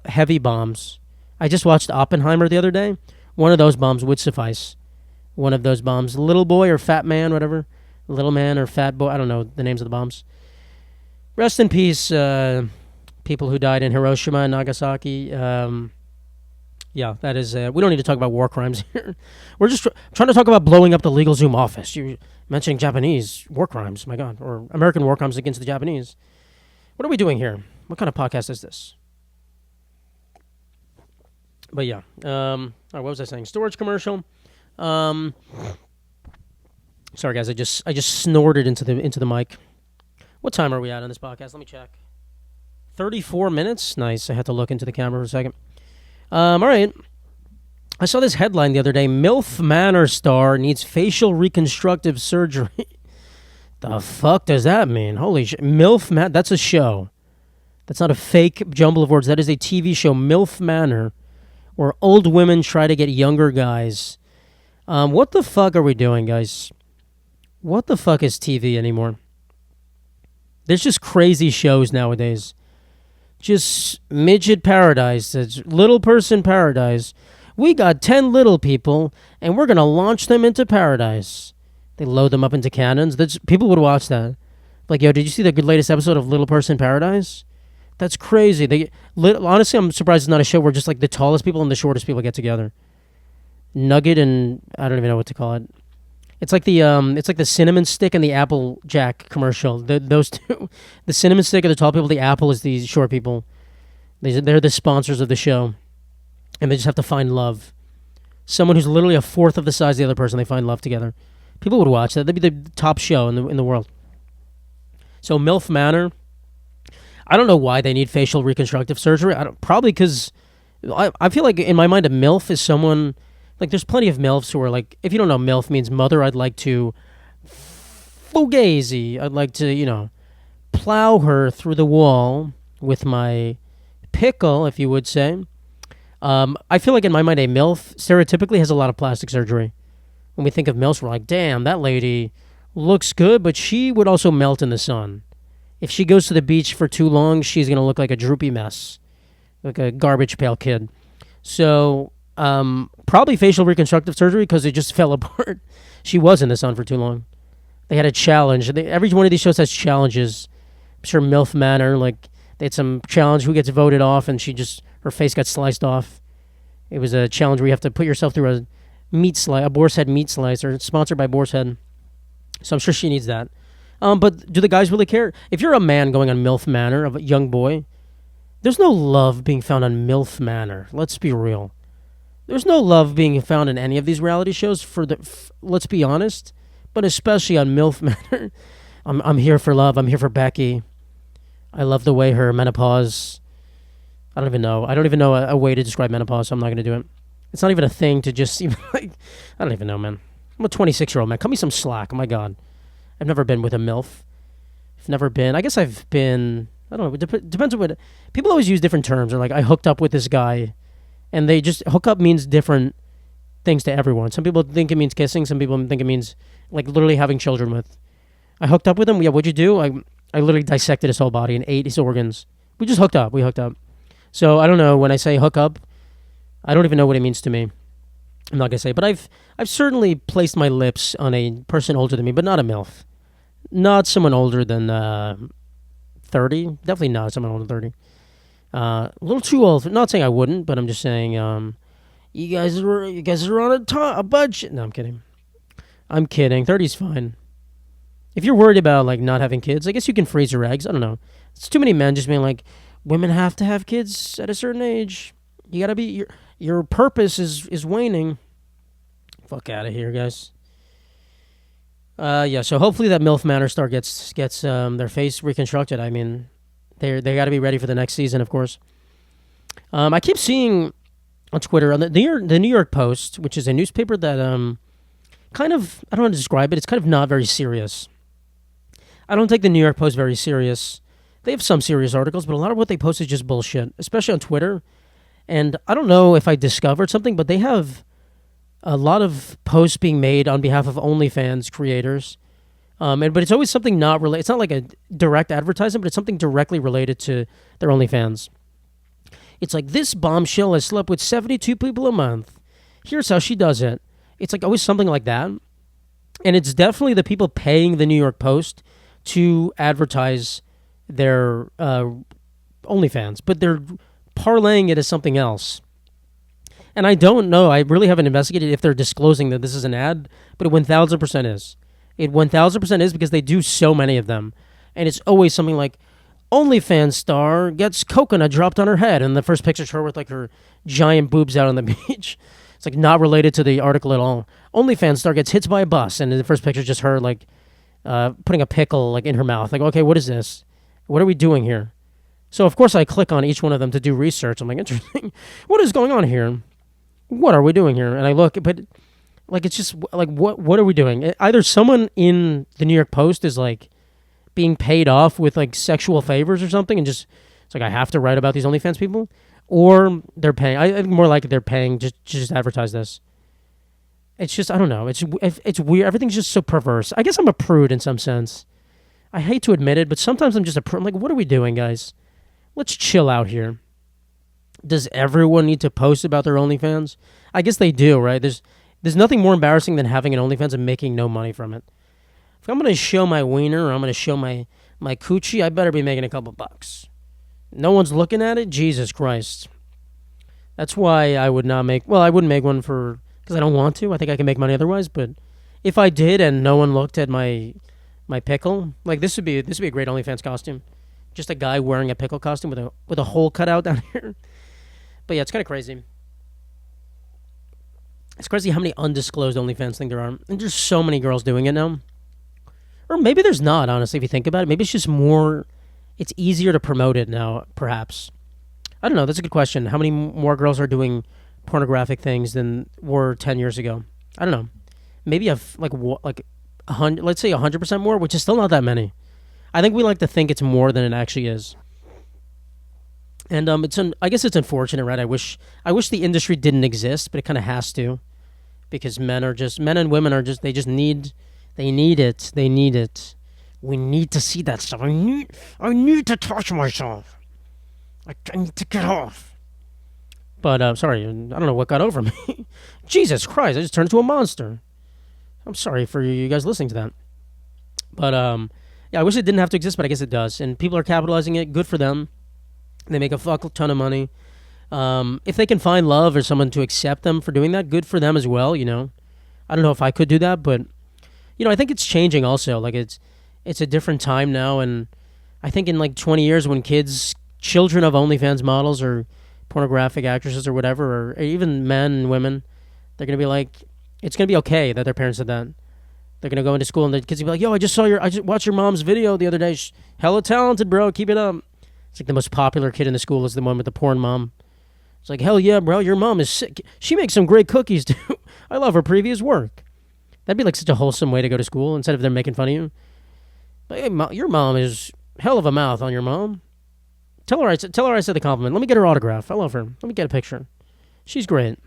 heavy bombs. I just watched Oppenheimer the other day. One of those bombs would suffice. One of those bombs, little boy or fat man, whatever, little man or fat boy. I don't know the names of the bombs. Rest in peace, people who died in Hiroshima and Nagasaki. Yeah, that is. We don't need to talk about war crimes here. We're just trying to talk about blowing up the LegalZoom office. You mentioning Japanese war crimes, my God, or American war crimes against the Japanese. What are we doing here? What kind of podcast is this? But yeah, all right, what was I saying? Storage commercial. Sorry, guys. I just snorted into the mic. What time are we at on this podcast? Let me check. 34 minutes. Nice. I had to look into the camera for a second. All right. I saw this headline the other day. MILF Manor star needs facial reconstructive surgery. The fuck does that mean? Holy shit. MILF Manor. That's a show. That's not a fake jumble of words. That is a TV show, MILF Manor, where old women try to get younger guys. What the fuck are we doing, guys? What the fuck is TV anymore? There's just crazy shows nowadays. Just midget paradise. It's little person paradise. We got 10 little people, and we're going to launch them into paradise. They load them up into cannons. People would watch that. Like, yo, did you see the latest episode of Little Person Paradise? That's crazy. Honestly, I'm surprised it's not a show where just like the tallest people and the shortest people get together. Nugget and I don't even know what to call it. It's like the cinnamon stick and the Apple Jack commercial. Those two, the cinnamon stick are the tall people. The apple is the short people. They're the sponsors of the show, and they just have to find love. Someone who's literally a fourth of the size of the other person, they find love together. People would watch that. That'd be the top show in the world. So MILF Manor. I don't know why they need facial reconstructive surgery. Probably because I feel like in my mind a MILF is someone. Like, there's plenty of MILFs who are like, if you don't know, MILF means mother. I'd like to fugazi. I'd like to, plow her through the wall with my pickle, if you would say. I feel like in my mind, a MILF stereotypically has a lot of plastic surgery. When we think of MILFs, we're like, damn, that lady looks good, but she would also melt in the sun. If she goes to the beach for too long, she's going to look like a droopy mess, like a garbage pail kid. So... probably facial reconstructive surgery because it just fell apart. She was in the sun for too long. They had a challenge. Every one of these shows has challenges. I'm sure MILF Manor, like, they had some challenge who gets voted off, and her face got sliced off. It was a challenge where you have to put yourself through a boar's head meat slicer. It's sponsored by Boar's Head. So I'm sure she needs that. But do the guys really care? If you're a man going on MILF Manor, of a young boy, there's no love being found on MILF Manor. Let's be real. There's no love being found in any of these reality shows. Let's be honest, but especially on MILF Manor. I'm here for love. I'm here for Becky. I love the way her menopause. I don't even know a way to describe menopause. So I'm not gonna do it. It's not even a thing to just even like. I don't even know, man. I'm a 26-year-old man. Cut me some slack. Oh my god, I've never been with a MILF. I've never been. I guess I've been. I don't know. It depends on what people always use different terms. Or like I hooked up with this guy. And they just, hookup means different things to everyone. Some people think it means kissing. Some people think it means, like, literally having children with. I hooked up with him. Yeah, what'd you do? I literally dissected his whole body and ate his organs. We just hooked up. We hooked up. So, I don't know. When I say hook up, I don't even know what it means to me. I'm not going to say. But I've certainly placed my lips on a person older than me, but not a MILF. Not someone older than 30. Definitely not someone older than 30. A little too old. Not saying I wouldn't, but I'm just saying, you guys are on a budget. No, I'm kidding. 30's fine. If you're worried about like not having kids, I guess you can freeze your eggs. I don't know. It's too many men just being like, women have to have kids at a certain age. You gotta be your purpose is waning. Fuck out of here, guys. Yeah. So hopefully that MILF Manor star gets their face reconstructed. I mean. They got to be ready for the next season, of course. I keep seeing on Twitter on the New York Post, which is a newspaper that kind of, I don't know how to describe it. It's kind of not very serious. I don't take the New York Post very serious. They have some serious articles, but a lot of what they post is just bullshit, especially on Twitter. And I don't know if I discovered something, but they have a lot of posts being made on behalf of OnlyFans creators. But it's always something not related. It's not like a direct advertisement, but it's something directly related to their OnlyFans. It's like, this bombshell has slept with 72 people a month. Here's how she does it. It's like always something like that. And it's definitely the people paying the New York Post to advertise their OnlyFans, but they're parlaying it as something else. And I don't know. I really haven't investigated if they're disclosing that this is an ad, but it 1,000% is. It 1,000% is because they do so many of them. And it's always something like, OnlyFans star gets coconut dropped on her head. And the first picture's her with like her giant boobs out on the beach. It's like not related to the article at all. OnlyFans star gets hit by a bus, and the first picture is just her like putting a pickle like in her mouth. Like, okay, what is this? What are we doing here? So of course I click on each one of them to do research. I'm like, interesting. What is going on here? What are we doing here? And I look, but like it's just like what are we doing? Either someone in the New York Post is like being paid off with like sexual favors or something, and just it's like I have to write about these OnlyFans people, or they're paying. I think more like they're paying just advertise this. It's just I don't know. It's weird. Everything's just so perverse. I guess I'm a prude in some sense. I hate to admit it, but sometimes I'm just a prude. I'm like, what are we doing, guys? Let's chill out here. Does everyone need to post about their OnlyFans? I guess they do, right? There's nothing more embarrassing than having an OnlyFans and making no money from it. If I'm going to show my wiener or I'm going to show my coochie, I better be making a couple bucks. No one's looking at it? Jesus Christ. That's why I would not make... Well, I wouldn't make one because I don't want to. I think I can make money otherwise. But if I did and no one looked at my pickle, like this would be a great OnlyFans costume. Just a guy wearing a pickle costume with a hole cut out down here. But yeah, it's kind of crazy. It's crazy how many undisclosed OnlyFans things there are. And there's so many girls doing it now. Or maybe there's not, honestly, if you think about it. Maybe it's just more... It's easier to promote it now, perhaps. I don't know. That's a good question. How many more girls are doing pornographic things than were 10 years ago? I don't know. Maybe like 100, let's say 100% more, which is still not that many. I think we like to think it's more than it actually is. And I guess it's unfortunate, right? I wish the industry didn't exist, but it kind of has to. Because men and women are just, they need it. We need to see that stuff. I need to touch myself. I need to get off. But, sorry, I don't know what got over me. Jesus Christ, I just turned into a monster. I'm sorry for you guys listening to that. But, yeah, I wish it didn't have to exist, but I guess it does. And people are capitalizing it. Good for them. They make a fuck ton of money. If they can find love or someone to accept them for doing that, good for them as well, you know. I don't know if I could do that, but, you know, I think it's changing also. Like, it's a different time now, and I think in, like, 20 years when children of OnlyFans models or pornographic actresses or whatever, or even men and women, they're going to be like, it's going to be okay that their parents did that. They're going to go into school, and the kids will be like, yo, I just watched your mom's video the other day. She's hella talented, bro. Keep it up. It's like the most popular kid in the school is the one with the porn mom. It's like, hell yeah, bro, your mom is sick. She makes some great cookies, too. I love her previous work. That'd be like such a wholesome way to go to school instead of them making fun of you. But, hey, your mom is hell of a mouth on your mom. Tell her I said the compliment. Let me get her autograph. I love her. Let me get a picture. She's great.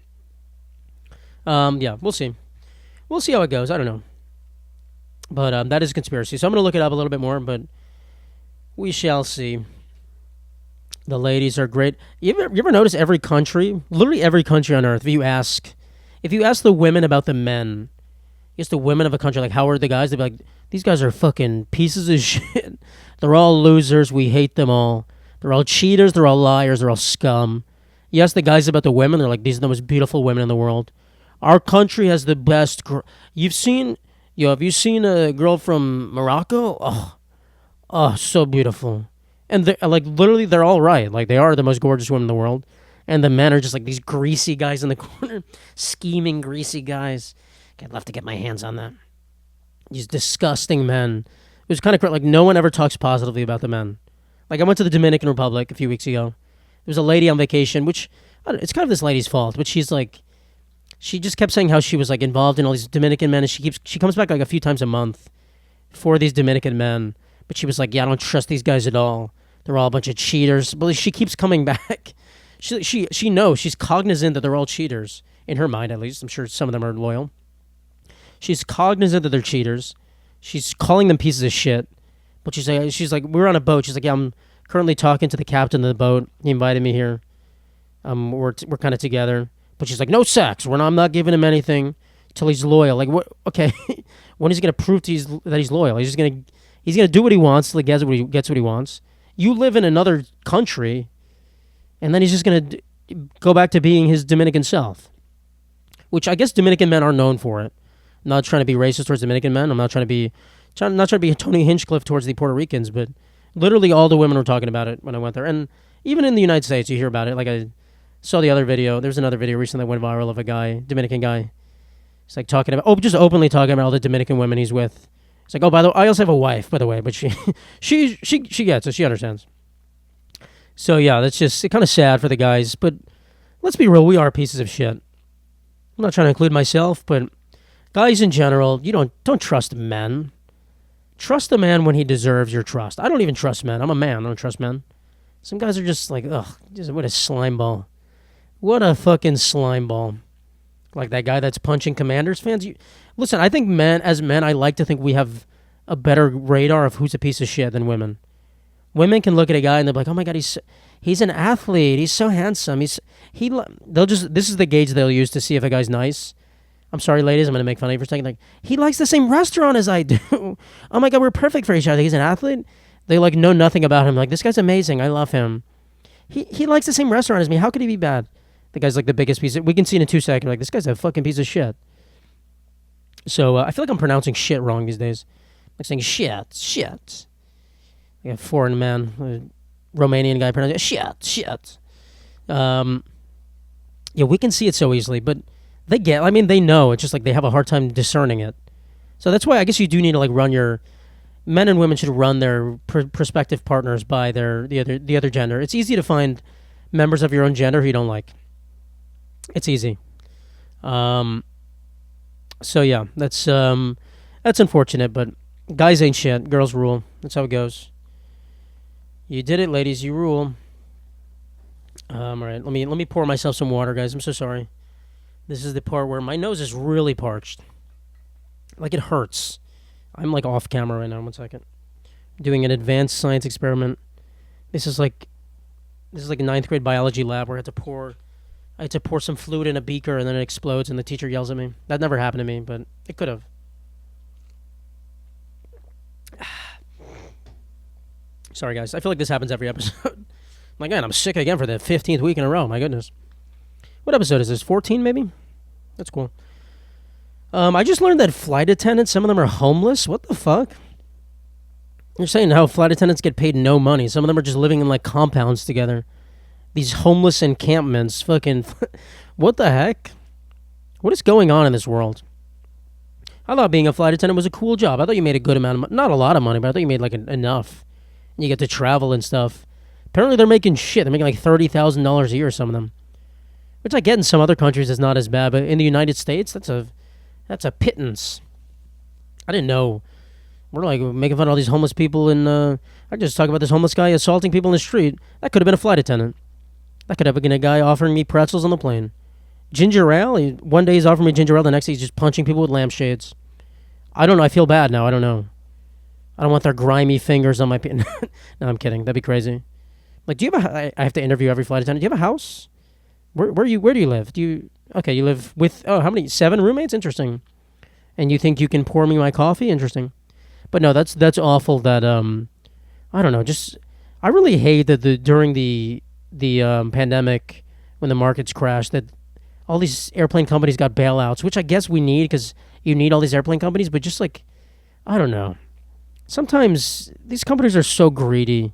Yeah, we'll see. We'll see how it goes. I don't know. But that is a conspiracy. So I'm going to look it up a little bit more, but we shall see. The ladies are great. You ever notice every country, literally every country on earth, if you ask the women about the men, it's the women of a country, like how are the guys? They'd be like, these guys are fucking pieces of shit. They're all losers. We hate them all. They're all cheaters. They're all liars. They're all scum. You ask the guys about the women, they're like, these are the most beautiful women in the world. Our country has the best. Have you seen a girl from Morocco? Oh, so beautiful. And they're, like, literally, they're all right. Like, they are the most gorgeous women in the world. And the men are just like these greasy guys in the corner. Scheming, greasy guys. I'd love to get my hands on that. These disgusting men. It was kind of like no one ever talks positively about the men. Like, I went to the Dominican Republic a few weeks ago. There was a lady on vacation, which, it's kind of this lady's fault, but she's like, she just kept saying how she was like involved in all these Dominican men, and she comes back like a few times a month for these Dominican men. But she was like, yeah, I don't trust these guys at all. They're all a bunch of cheaters. But she keeps coming back. She knows. She's cognizant that they're all cheaters. In her mind, at least. I'm sure some of them are loyal. She's cognizant that they're cheaters. She's calling them pieces of shit. But she's like, we're on a boat. She's like, yeah, I'm currently talking to the captain of the boat. He invited me here. We're kind of together. But she's like, no sex. I'm not giving him anything till he's loyal. Like, what? Okay. When is he going to prove that he's loyal? He's going to do what he wants till he gets what he wants. You live in another country, and then he's just going to go back to being his Dominican self, which I guess Dominican men are known for it. I'm not trying to be racist towards Dominican men. I'm not trying to be Tony Hinchcliffe towards the Puerto Ricans, but literally all the women were talking about it when I went there. And even in the United States, you hear about it. Like Saw the other video. There's another video recently that went viral of a guy, Dominican guy. He's like talking about, just openly talking about all the Dominican women he's with. He's like, oh, by the way, I also have a wife, by the way, but she gets it. She understands. So yeah, that's just kind of sad for the guys. But let's be real, we are pieces of shit. I'm not trying to include myself, but guys in general, you don't trust men. Trust a man when he deserves your trust. I don't even trust men. I'm a man. I don't trust men. Some guys are just like, ugh, what a slime ball. What a fucking slime ball. Like that guy that's punching Commanders fans. Listen, I think as men, I like to think we have a better radar of who's a piece of shit than women. Women can look at a guy and they're like, oh my God, he's an athlete. He's so handsome. This is the gauge they'll use to see if a guy's nice. I'm sorry, ladies, I'm going to make fun of you for a second. Like, he likes the same restaurant as I do. Oh my God, we're perfect for each other. He's an athlete. They like know nothing about him. Like, this guy's amazing. I love him. He likes the same restaurant as me. How could he be bad? The guy's like the biggest piece we can see in 2 seconds. Like, this guy's a fucking piece of shit. So I feel like I'm pronouncing shit wrong these days. Like saying shit. Like a foreign man, a Romanian guy pronouncing shit. Yeah, we can see it so easily, but they know. It's just like they have a hard time discerning it. So that's why I guess you do need to like men and women should run their prospective partners by the other gender. It's easy to find members of your own gender who you don't like. It's easy. So yeah, that's unfortunate, but guys ain't shit. Girls rule. That's how it goes. You did it, ladies. You rule. All right, let me pour myself some water, guys. I'm so sorry. This is the part where my nose is really parched. Like, it hurts. I'm like off camera right now. 1 second. Doing an advanced science experiment. This is like a 9th grade biology lab where I had to pour some fluid in a beaker and then it explodes and the teacher yells at me. That never happened to me, but it could have. Sorry, guys. I feel like this happens every episode. My God, I'm sick again for the 15th week in a row. My goodness. What episode is this? 14, maybe? That's cool. I just learned that flight attendants, some of them are homeless. What the fuck? You're saying how flight attendants get paid no money. Some of them are just living in like compounds together. These homeless encampments. Fucking. What the heck? What is going on in this world? I thought being a flight attendant was a cool job. I thought you made a good amount of money. Not a lot of money, but I thought you made like enough. And you get to travel and stuff. Apparently they're making shit. They're making like $30,000 a year, some of them. Which I get in some other countries is not as bad, but in the United States, that's a pittance. I didn't know. We're like making fun of all these homeless people, and I just talk about this homeless guy assaulting people in the street. That could have been a flight attendant. That could have been a guy offering me pretzels on the plane. Ginger ale. One day he's offering me ginger ale, the next day he's just punching people with lampshades. I don't know. I feel bad now. I don't know. I don't want their grimy fingers on my... No, I'm kidding. That'd be crazy. Like, do you have I have to interview every flight attendant. Do you have a house? Where do you live? You live with... Oh, how many? 7 roommates? Interesting. And you think you can pour me my coffee? Interesting. But no, that's awful that... I don't know. Just... I really hate that during the pandemic, when the markets crashed, that all these airplane companies got bailouts, which I guess we need because you need all these airplane companies, but just like... I don't know. Sometimes these companies are so greedy.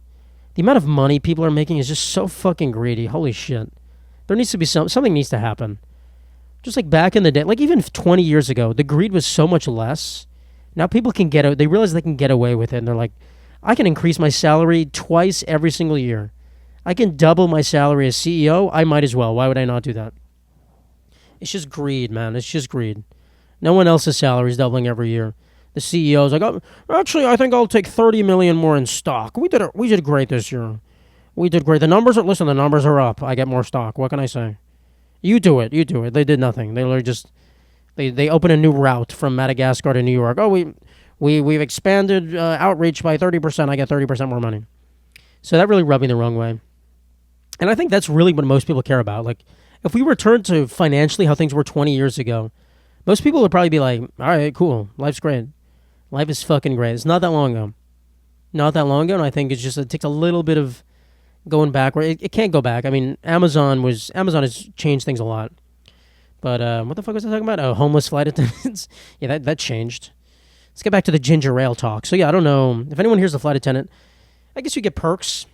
The amount of money people are making is just so fucking greedy. Holy shit. There needs to be something needs to happen. Just like back in the day, like even 20 years ago, the greed was so much less. Now people can they realize they can get away with it. And they're like, I can increase my salary twice every single year. I can double my salary as CEO. I might as well. Why would I not do that? It's just greed, man. It's just greed. No one else's salary is doubling every year. The CEO's like, oh, actually, I think I'll take $30 million more in stock. We did great this year. We did great. The numbers are up. I get more stock. What can I say? You do it. They did nothing. They literally just they open a new route from Madagascar to New York. Oh, we've expanded outreach by 30%. I get 30% more money. So that really rubbed me the wrong way. And I think that's really what most people care about. Like, if we return to financially how things were 20 years ago, most people would probably be like, all right, cool. Life's great. Life is fucking great. It's not that long ago. And I think it takes a little bit of going backward. It can't go back. I mean, Amazon has changed things a lot. But what the fuck was I talking about? Oh, homeless flight attendants. Yeah, that changed. Let's get back to the ginger ale talk. So yeah, I don't know. If anyone here's a flight attendant, I guess you get perks.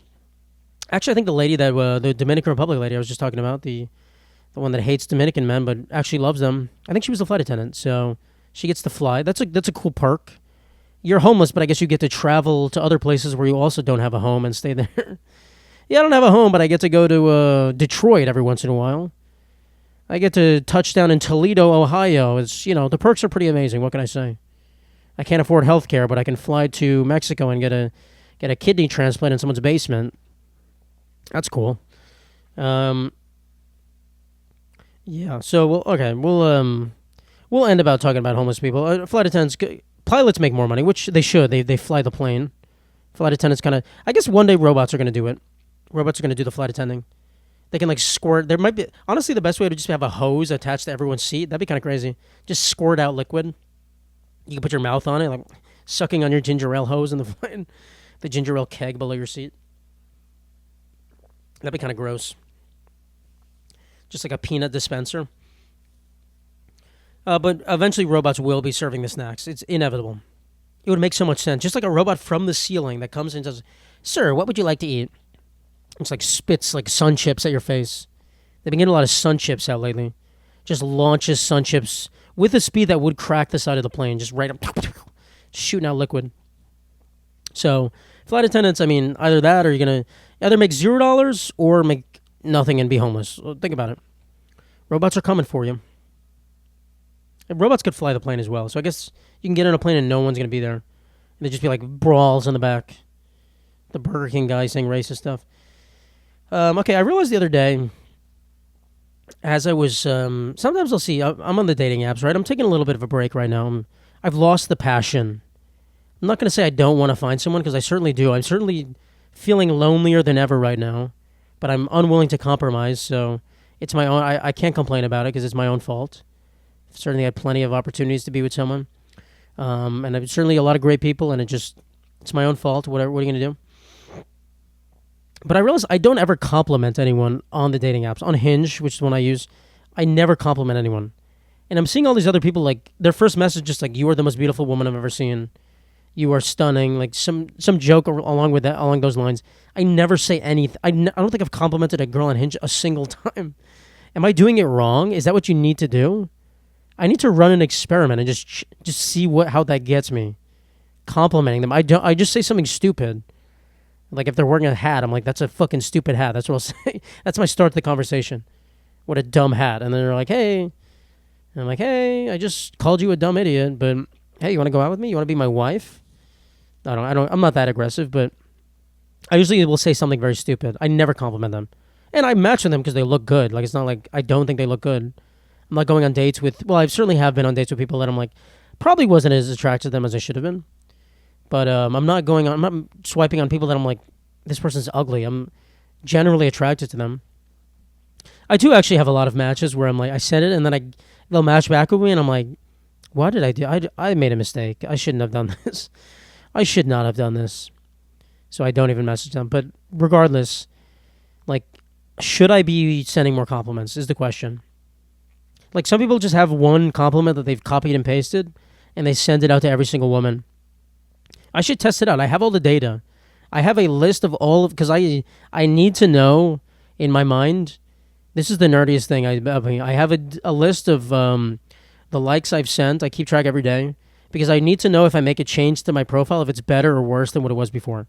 Actually, I think the lady that the Dominican Republic lady I was just talking about, the one that hates Dominican men but actually loves them. I think she was the flight attendant, so she gets to fly. That's a cool perk. You're homeless, but I guess you get to travel to other places where you also don't have a home and stay there. Yeah, I don't have a home, but I get to go to Detroit every once in a while. I get to touch down in Toledo, Ohio. It's the perks are pretty amazing. What can I say? I can't afford health care, but I can fly to Mexico and get a kidney transplant in someone's basement. That's cool. Um, yeah. So we'll end about talking about homeless people. Flight attendants, pilots make more money, which they should. They fly the plane. Flight attendants kind of. I guess one day robots are going to do it. Robots are going to do the flight attending. They can like squirt. There might be honestly the best way to just have a hose attached to everyone's seat. That'd be kind of crazy. Just squirt out liquid. You can put your mouth on it, like sucking on your ginger ale hose in the flight. The ginger ale keg below your seat. That'd be kind of gross. Just like a peanut dispenser. But eventually robots will be serving the snacks. It's inevitable. It would make so much sense. Just like a robot from the ceiling that comes in and says, "Sir, what would you like to eat?" It's like spits like sun chips at your face. They've been getting a lot of sun chips out lately. Just launches sun chips with a speed that would crack the side of the plane. Just right up, shooting out liquid. So flight attendants, I mean, either that or you're going to either make $0 or make nothing and be homeless. Well, think about it. Robots are coming for you. And robots could fly the plane as well. So I guess you can get on a plane and no one's going to be there. And there'd just be like brawls in the back. The Burger King guy saying racist stuff. Okay, I realized the other day, as I was, sometimes I'll see, I'm on the dating apps, right? I'm taking a little bit of a break right now. I've lost the passion. I'm not going to say I don't want to find someone, because I certainly do. I'm certainly feeling lonelier than ever right now, but I'm unwilling to compromise, so it's my own, I can't complain about it, because it's my own fault. I've certainly had plenty of opportunities to be with someone, and I've certainly a lot of great people, and it's my own fault. What are you going to do? But I realize I don't ever compliment anyone on the dating apps. On Hinge, which is one I use, I never compliment anyone. And I'm seeing all these other people, like, their first message just like, "You are the most beautiful woman I've ever seen. You are stunning." Like, some joke along those lines. I never say anything. I don't think I've complimented a girl on Hinge a single time. Am I doing it wrong? Is that what you need to do? I need to run an experiment and just see how that gets me. Complimenting them. I just say something stupid. Like, if they're wearing a hat, I'm like, "That's a fucking stupid hat." That's what I'll say. That's my start to the conversation. What a dumb hat. And then they're like, "Hey." And I'm like, "Hey, I just called you a dumb idiot, but hey, you want to go out with me? You want to be my wife?" I'm not that aggressive, but I usually will say something very stupid. I never compliment them. And I match with them because they look good. Like, it's not like I don't think they look good. I'm not going on dates with, well, I certainly have been on dates with people that I'm like, probably wasn't as attracted to them as I should have been. But I'm not swiping on people that I'm like, this person's ugly. I'm generally attracted to them. I do actually have a lot of matches where I'm like, I send it and then they'll match back with me and I'm like, what did I do? I made a mistake. I shouldn't have done this. I should not have done this. So I don't even message them. But regardless, like, should I be sending more compliments is the question. Like, some people just have one compliment that they've copied and pasted and they send it out to every single woman. I should test it out. I have all the data. I have a list of because I need to know in my mind. This is the nerdiest thing. I have a list of the likes I've sent. I keep track every day because I need to know if I make a change to my profile, if it's better or worse than what it was before.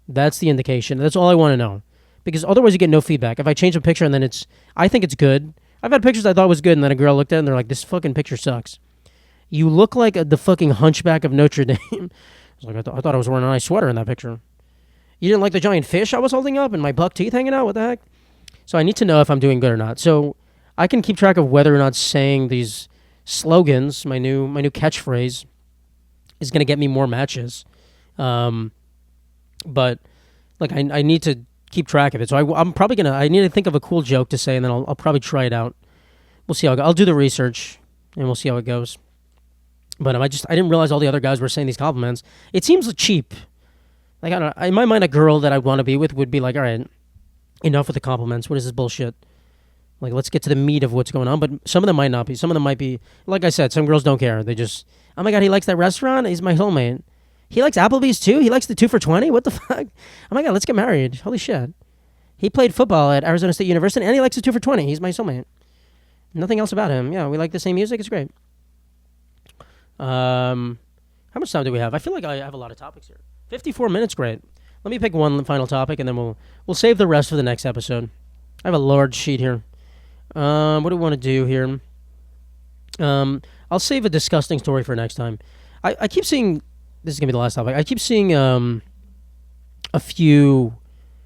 That's the indication. That's all I want to know. Because otherwise you get no feedback. If I change a picture and then I think it's good. I've had pictures I thought was good and then a girl looked at it and they're like, "This fucking picture sucks. You look like the fucking hunchback of Notre Dame." I was like, I thought I was wearing a nice sweater in that picture. You didn't like the giant fish I was holding up and my buck teeth hanging out? What the heck? So I need to know if I'm doing good or not. So I can keep track of whether or not saying these slogans, my new catchphrase, is going to get me more matches. But like I need to keep track of it. So I'm probably I need to think of a cool joke to say and then I'll probably try it out. We'll see how it goes. I'll do the research and we'll see how it goes. But I didn't realize all the other guys were saying these compliments. It seems cheap. Like, I don't know. In my mind, a girl that I'd want to be with would be like, "All right, enough with the compliments. What is this bullshit? Like, let's get to the meat of what's going on." But some of them might not be. Some of them might be, like I said, some girls don't care. They just, "Oh my God, he likes that restaurant. He's my soulmate. He likes Applebee's too. He likes the 2 for $20. What the fuck? Oh my God, let's get married. Holy shit." He played football at Arizona State University, and he likes a 2 for 20. He's my soulmate. Nothing else about him. Yeah, we like the same music. It's great. How much time do we have? I feel like I have a lot of topics here. 54 minutes, great. Let me pick one final topic, and then we'll save the rest for the next episode. I have a large sheet here. What do we want to do here? I'll save a disgusting story for next time. I keep seeing, this is going to be the last topic, I keep seeing a few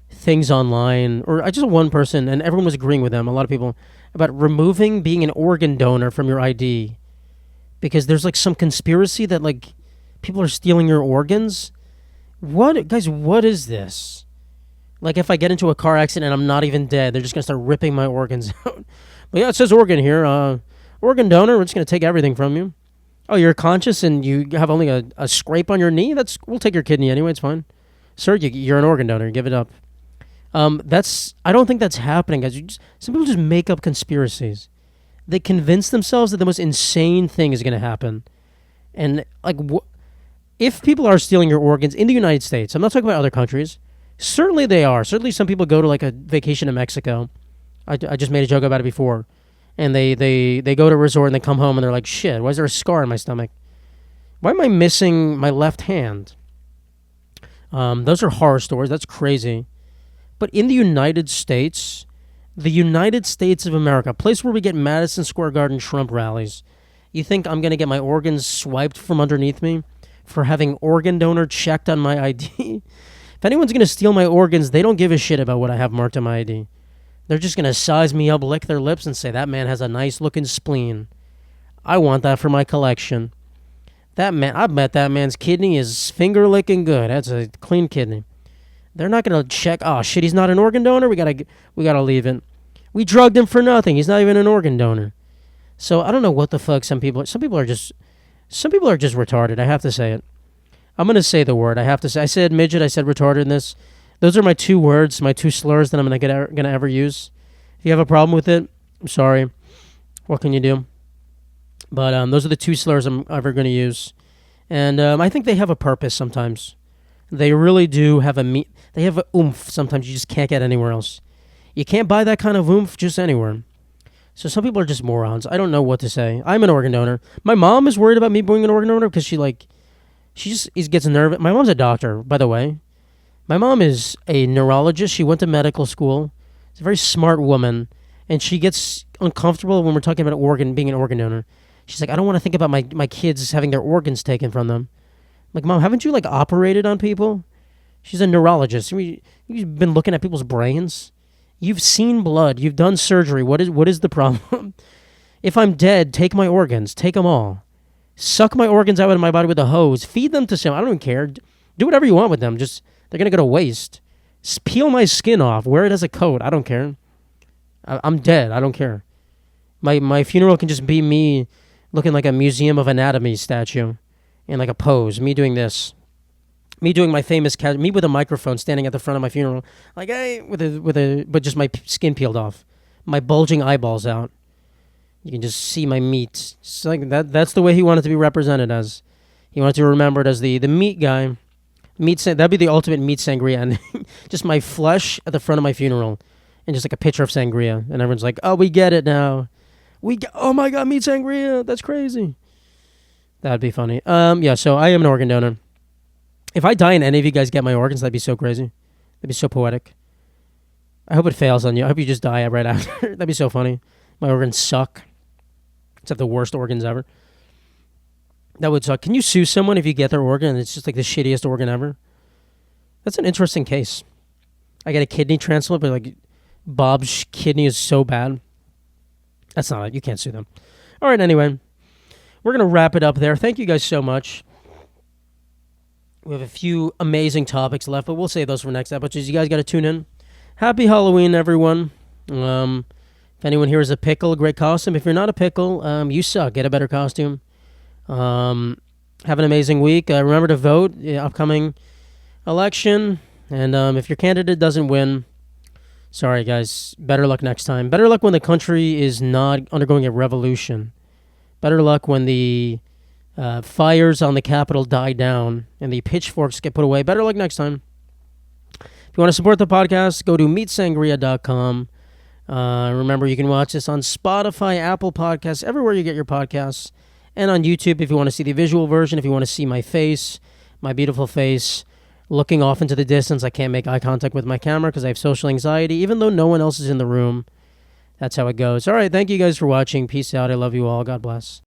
things online, or I just one person, and everyone was agreeing with them, a lot of people, about removing being an organ donor from your ID. Because there's like some conspiracy that like people are stealing your organs. What, guys, what is this? Like if I get into a car accident and I'm not even dead, they're just going to start ripping my organs out. But yeah, it says organ here. Organ donor, we're just going to take everything from you. Oh, you're conscious and you have only a scrape on your knee? We'll take your kidney anyway, it's fine. Sir, you're an organ donor, give it up. I don't think that's happening, guys. Some people just make up conspiracies. They convince themselves that the most insane thing is going to happen. And like, if people are stealing your organs in the United States, I'm not talking about other countries. Certainly they are. Certainly some people go to like a vacation in Mexico. I just made a joke about it before. And they go to a resort and they come home and they're like, shit, why is there a scar in my stomach? Why am I missing my left hand? Those are horror stories. That's crazy. But in the United States of America, a place where we get Madison Square Garden Trump rallies, you think I'm going to get my organs swiped from underneath me for having organ donor checked on my ID? If anyone's going to steal my organs, they don't give a shit about what I have marked on my ID. They're just going to size me up, lick their lips, and say, that man has a nice-looking spleen. I want that for my collection. That man, I bet that man's kidney is finger-licking good. That's a clean kidney. They're not going to check, oh, shit, he's not an organ donor? We gotta leave it. We drugged him for nothing. He's not even an organ donor. So I don't know what the fuck some people are just retarded. I have to say it. I'm going to say the word. I have to say. I said midget. I said retarded in this. Those are my two words, my two slurs that I'm going to ever use. If you have a problem with it, I'm sorry. What can you do? But those are the two slurs I'm ever going to use. And I think they have a purpose sometimes. They really do have they have a oomph sometimes you just can't get anywhere else. You can't buy that kind of oomph just anywhere. So some people are just morons. I don't know what to say. I'm an organ donor. My mom is worried about me being an organ donor because she just gets nervous. My mom's a doctor, by the way. My mom is a neurologist. She went to medical school. She's a very smart woman. And she gets uncomfortable when we're talking about being an organ donor. She's like, I don't want to think about my kids having their organs taken from them. I'm like, Mom, haven't you operated on people? She's a neurologist. You've been looking at people's brains. You've seen blood. You've done surgery. What is the problem? If I'm dead, take my organs. Take them all. Suck my organs out of my body with a hose. Feed them to someone. I don't even care. Do whatever you want with them. They're going to go to waste. Peel my skin off. Wear it as a coat. I don't care. I'm dead. I don't care. My funeral can just be me looking like a Museum of Anatomy statue in like a pose. Me doing this. Me doing my famous me with a microphone standing at the front of my funeral. Like, hey, but just my skin peeled off. My bulging eyeballs out. You can just see my meat. It's like that's the way he wanted to be represented as. He wanted to be remembered as the meat guy. That'd be the ultimate meat sangria ending. Just my flesh at the front of my funeral. And just like a picture of sangria. And everyone's like, oh, we get it now. Oh my God, meat sangria. That's crazy. That'd be funny. Yeah, so I am an organ donor. If I die and any of you guys get my organs, that'd be so crazy. That'd be so poetic. I hope it fails on you. I hope you just die right after. That'd be so funny. My organs suck. Except the worst organs ever. That would suck. Can you sue someone if you get their organ and it's just like the shittiest organ ever? That's an interesting case. I get a kidney transplant, but like Bob's kidney is so bad. That's not it. You can't sue them. All right, anyway. We're going to wrap it up there. Thank you guys so much. We have a few amazing topics left, but we'll save those for next episodes. You guys got to tune in. Happy Halloween, everyone. If anyone here is a pickle, a great costume. If you're not a pickle, you suck. Get a better costume. Have an amazing week. Remember to vote. Upcoming election. And if your candidate doesn't win, sorry, guys. Better luck next time. Better luck when the country is not undergoing a revolution. Better luck when the fires on the Capitol die down and the pitchforks get put away. Better luck next time. If If you want to support the podcast, go to meetsangria.com. Remember, you can watch this on Spotify, Apple Podcasts, everywhere you get your podcasts, and on YouTube if you want to see the visual version, if you want to see my face, my beautiful face, looking off into the distance. I can't make eye contact with my camera because I have social anxiety, even though no one else is in the room. That's how it goes. All right, thank you guys for watching. Peace out. I love you all. God bless.